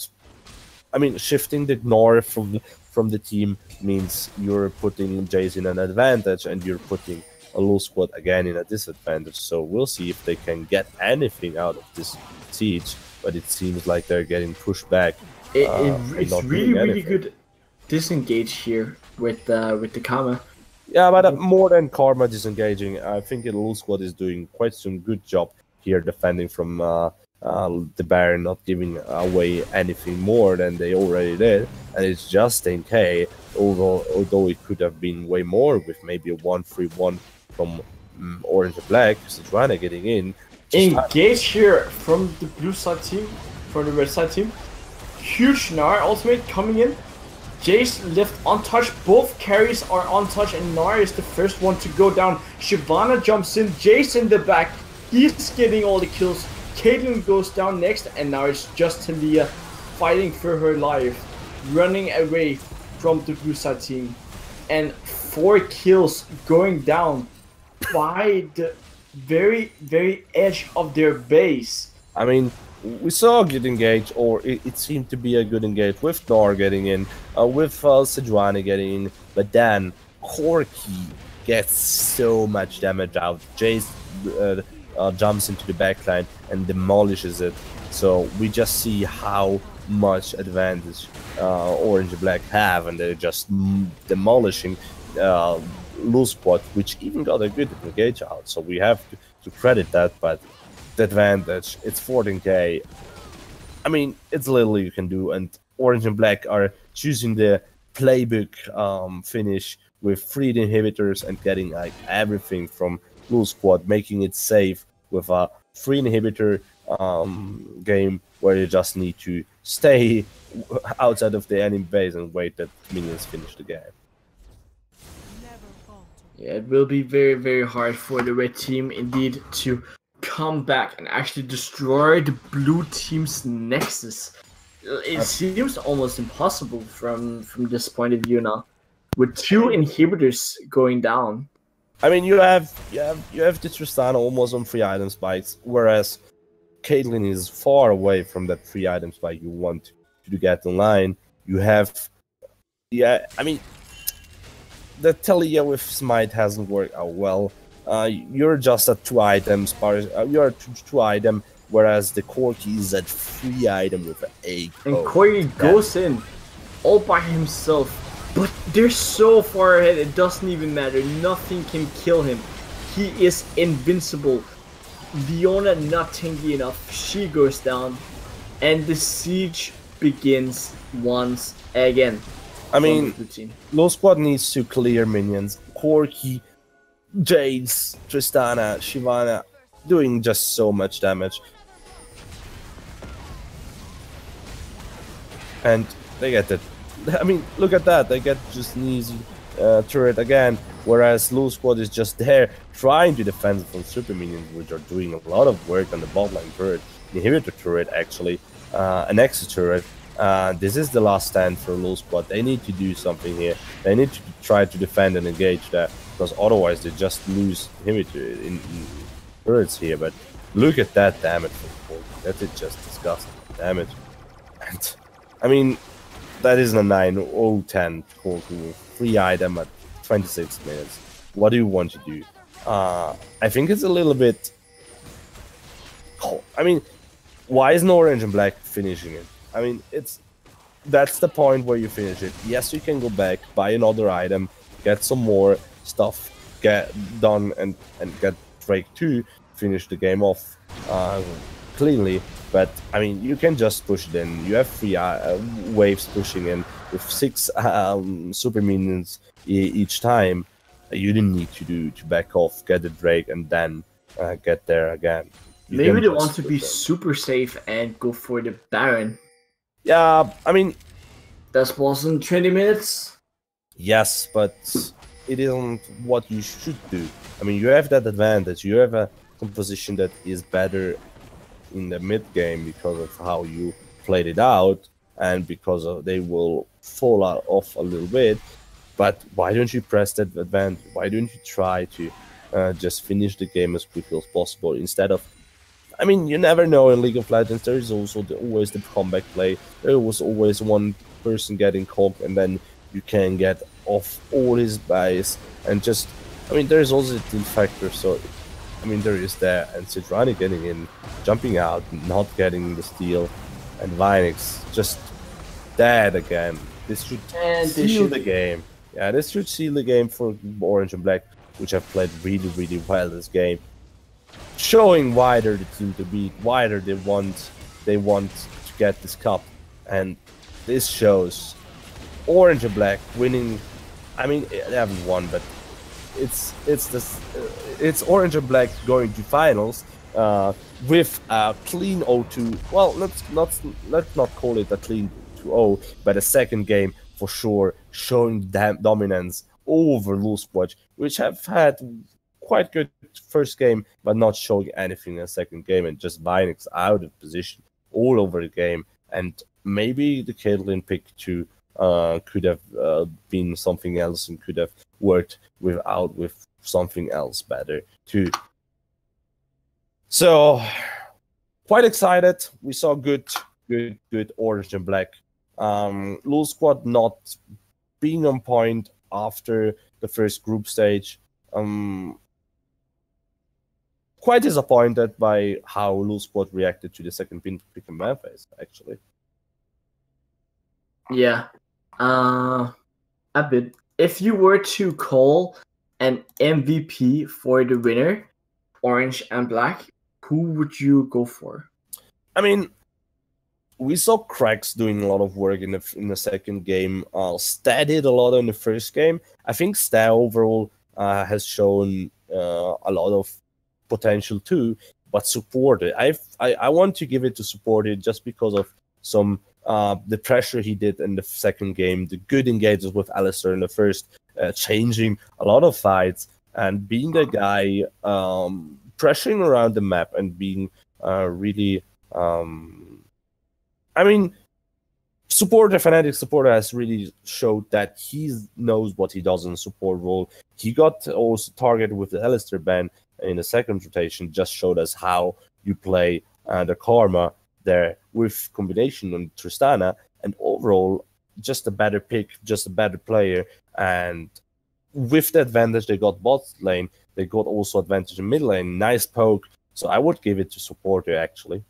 I mean, shifting the Gnar from the team means you're putting Jace in an advantage, and you're putting a Lul squad again in a disadvantage. So we'll see if they can get anything out of this siege, but it seems like they're getting pushed back. It's really good disengage here with the Karma. Yeah, but more than Karma disengaging, I think the Lul squad is doing quite some good job here defending from the Baron, not giving away anything more than they already did. And it's just 10k, although it could have been way more with maybe a 1-3-1 from Orange and Black. Sejuani getting in. Engage here from the blue side team, from the red side team. Huge Gnar ultimate coming in. Jace left untouched, both carries are untouched, and Gnar is the first one to go down. Shyvana jumps in, Jace in the back, he's getting all the kills. Caitlyn goes down next, and now it's just Taliyah fighting for her life, running away from the blue side team. And 4 kills going down by the very, very edge of their base. I mean, we saw a good engage, or it seemed to be a good engage with Gnar getting in, with Sejuani getting in, but then Corki gets so much damage out. Jace jumps into the backline and demolishes it. So we just see how much advantage Orange and Black have, and they're just demolishing Lul squad, which even got a good engage out. So we have to credit that, but the advantage, it's 14k. I mean, it's little you can do, and Orange and Black are choosing the playbook finish with 3 inhibitors and getting like everything from Lul squad, making it safe with a 3 inhibitor game where you just need to stay outside of the enemy base and wait that minions finish the game. Yeah, it will be very, very hard for the red team indeed to come back and actually destroy the blue team's nexus. It seems almost impossible from this point of view now, with 2 inhibitors going down. I mean, you have the Tristana almost on 3 item spikes, whereas Caitlyn is far away from that 3 item spike you want to get in line. You have, I mean, the Taliyah with Smite hasn't worked out well. You're just at 2 items, you're at 2 item, whereas the Corki is at 3 item with an 8. And Corki goes in all by himself, but they're so far ahead it doesn't even matter. Nothing can kill him. He is invincible. Leona not tanky enough. She goes down, and the siege begins once again. I mean, Lul squad needs to clear minions. Corki, Jace, Tristana, Shyvana, doing just so much damage. And they get it. I mean, look at that. They get just an easy turret again, whereas Lose Squad is just there trying to defend from super minions, which are doing a lot of work on the bot line turret, inhibitor turret actually, an exit turret. This is the last stand for Lose Squad. They need to do something here. They need to try to defend and engage that, because otherwise they just lose inhibitor in turrets here. But look at that damage from Corki. That is just disgusting damage. And I mean, that is a 9-0-10 Corki, free item at 26 minutes. What do you want to do? I think it's a little bit. I mean, why isn't Orange and Black finishing it? I mean, that's the point where you finish it. Yes, you can go back, buy another item, get some more stuff, get done, and get Drake 2, finish the game off cleanly. But I mean, you can just push it in. You have 3 waves pushing in with 6 super minions each time. You didn't need to back off, get the Drake, and then get there again. Maybe they want to be super safe and go for the Baron. Yeah, I mean, That wasn't 20 minutes. yes, but it isn't what you should do. I mean, you have that advantage. You have a composition that is better in the mid game because of how you played it out, and because of they will fall off a little bit. But why don't you press that advantage? Why don't you try to just finish the game as quickly as possible instead of? I mean, you never know in League of Legends. There is also always the comeback play. There was always one person getting caught, and then you can get off all his buys and just. I mean, there is also the team factor. So, I mean, there is there, and Citrani getting in, jumping out, not getting the steal, and Vinix just dead again. This should seal the game. Yeah, this should seal the game for Orange and Black, which have played really, really well this game. Showing why they're the team to beat, why they want to get this cup, and this shows Orange and Black winning. I mean, they haven't won, but it's it's Orange and Black going to finals with a clean 0-2. Well, let's not call it a clean 2-0, but a second game for sure, showing dominance over Lose Squad, which have had quite good first game, but not showing anything in the second game, and just Vinix out of position all over the game. And maybe the Caitlyn pick 2 could have been something else and could have worked with something else better too. So quite excited. We saw good Orange and Black. Lose Squad not being on point after the first group stage. Quite disappointed by how Lose Squad reacted to the second pick and ban phase, actually. Yeah, a bit. If you were to call an MVP for the winner, Orange and Black, who would you go for? I mean, we saw Cracks doing a lot of work in the second game. Sta did a lot in the first game. I think Sta overall has shown a lot of potential too, but Supported. I want to give it to Supported just because of some the pressure he did in the second game, the good engagements with Alistar in the first, changing a lot of fights and being the guy pressuring around the map and being really. I mean, Fnatic supporter has really showed that he knows what he does in the support role. He got also targeted with the Alistar ban in the second rotation, just showed us how you play the Karma there with combination on Tristana, and overall just a better pick, just a better player. And with the advantage they got bot lane, they got also advantage in mid lane. Nice poke. So I would give it to Supporter actually.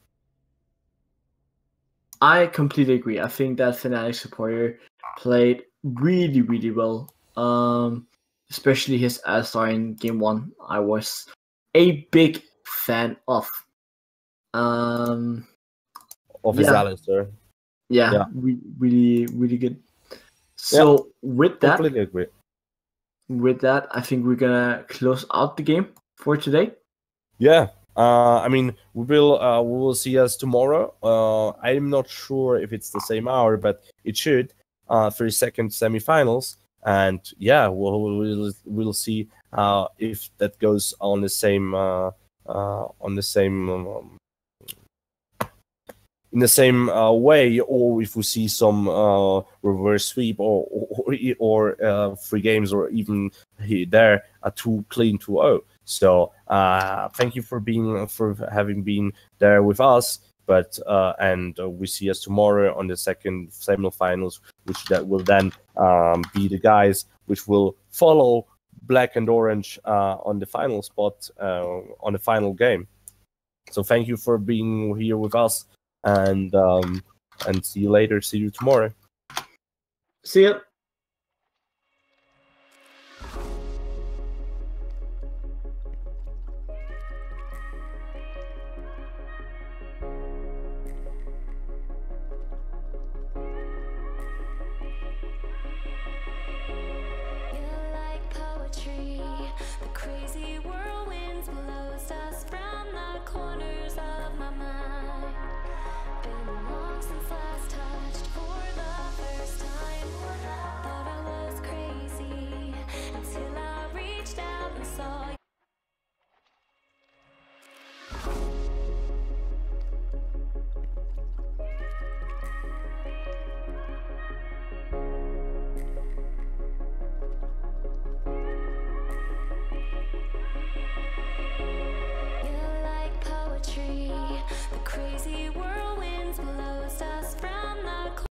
I completely agree. I think that Fnatic supporter played really, really well. Especially his Alistar in game 1. I was a big fan of. Of his Yeah. Alistar. Yeah, really, really good. So with that, Completely agree. I think we're gonna close out the game for today. Yeah, I mean, we will see us tomorrow. I'm not sure if it's the same hour, but it should. 32nd semifinals, and yeah, we'll see if that goes on the same on the same in the same way, or if we see some reverse sweep or free games, or even there a 2-0. So thank you for having been there with us. But and we see us tomorrow on the second semifinals, which that will then be the guys which will follow Black and Orange on the final spot on the final game. So thank you for being here with us, and see you later. See you tomorrow. See ya.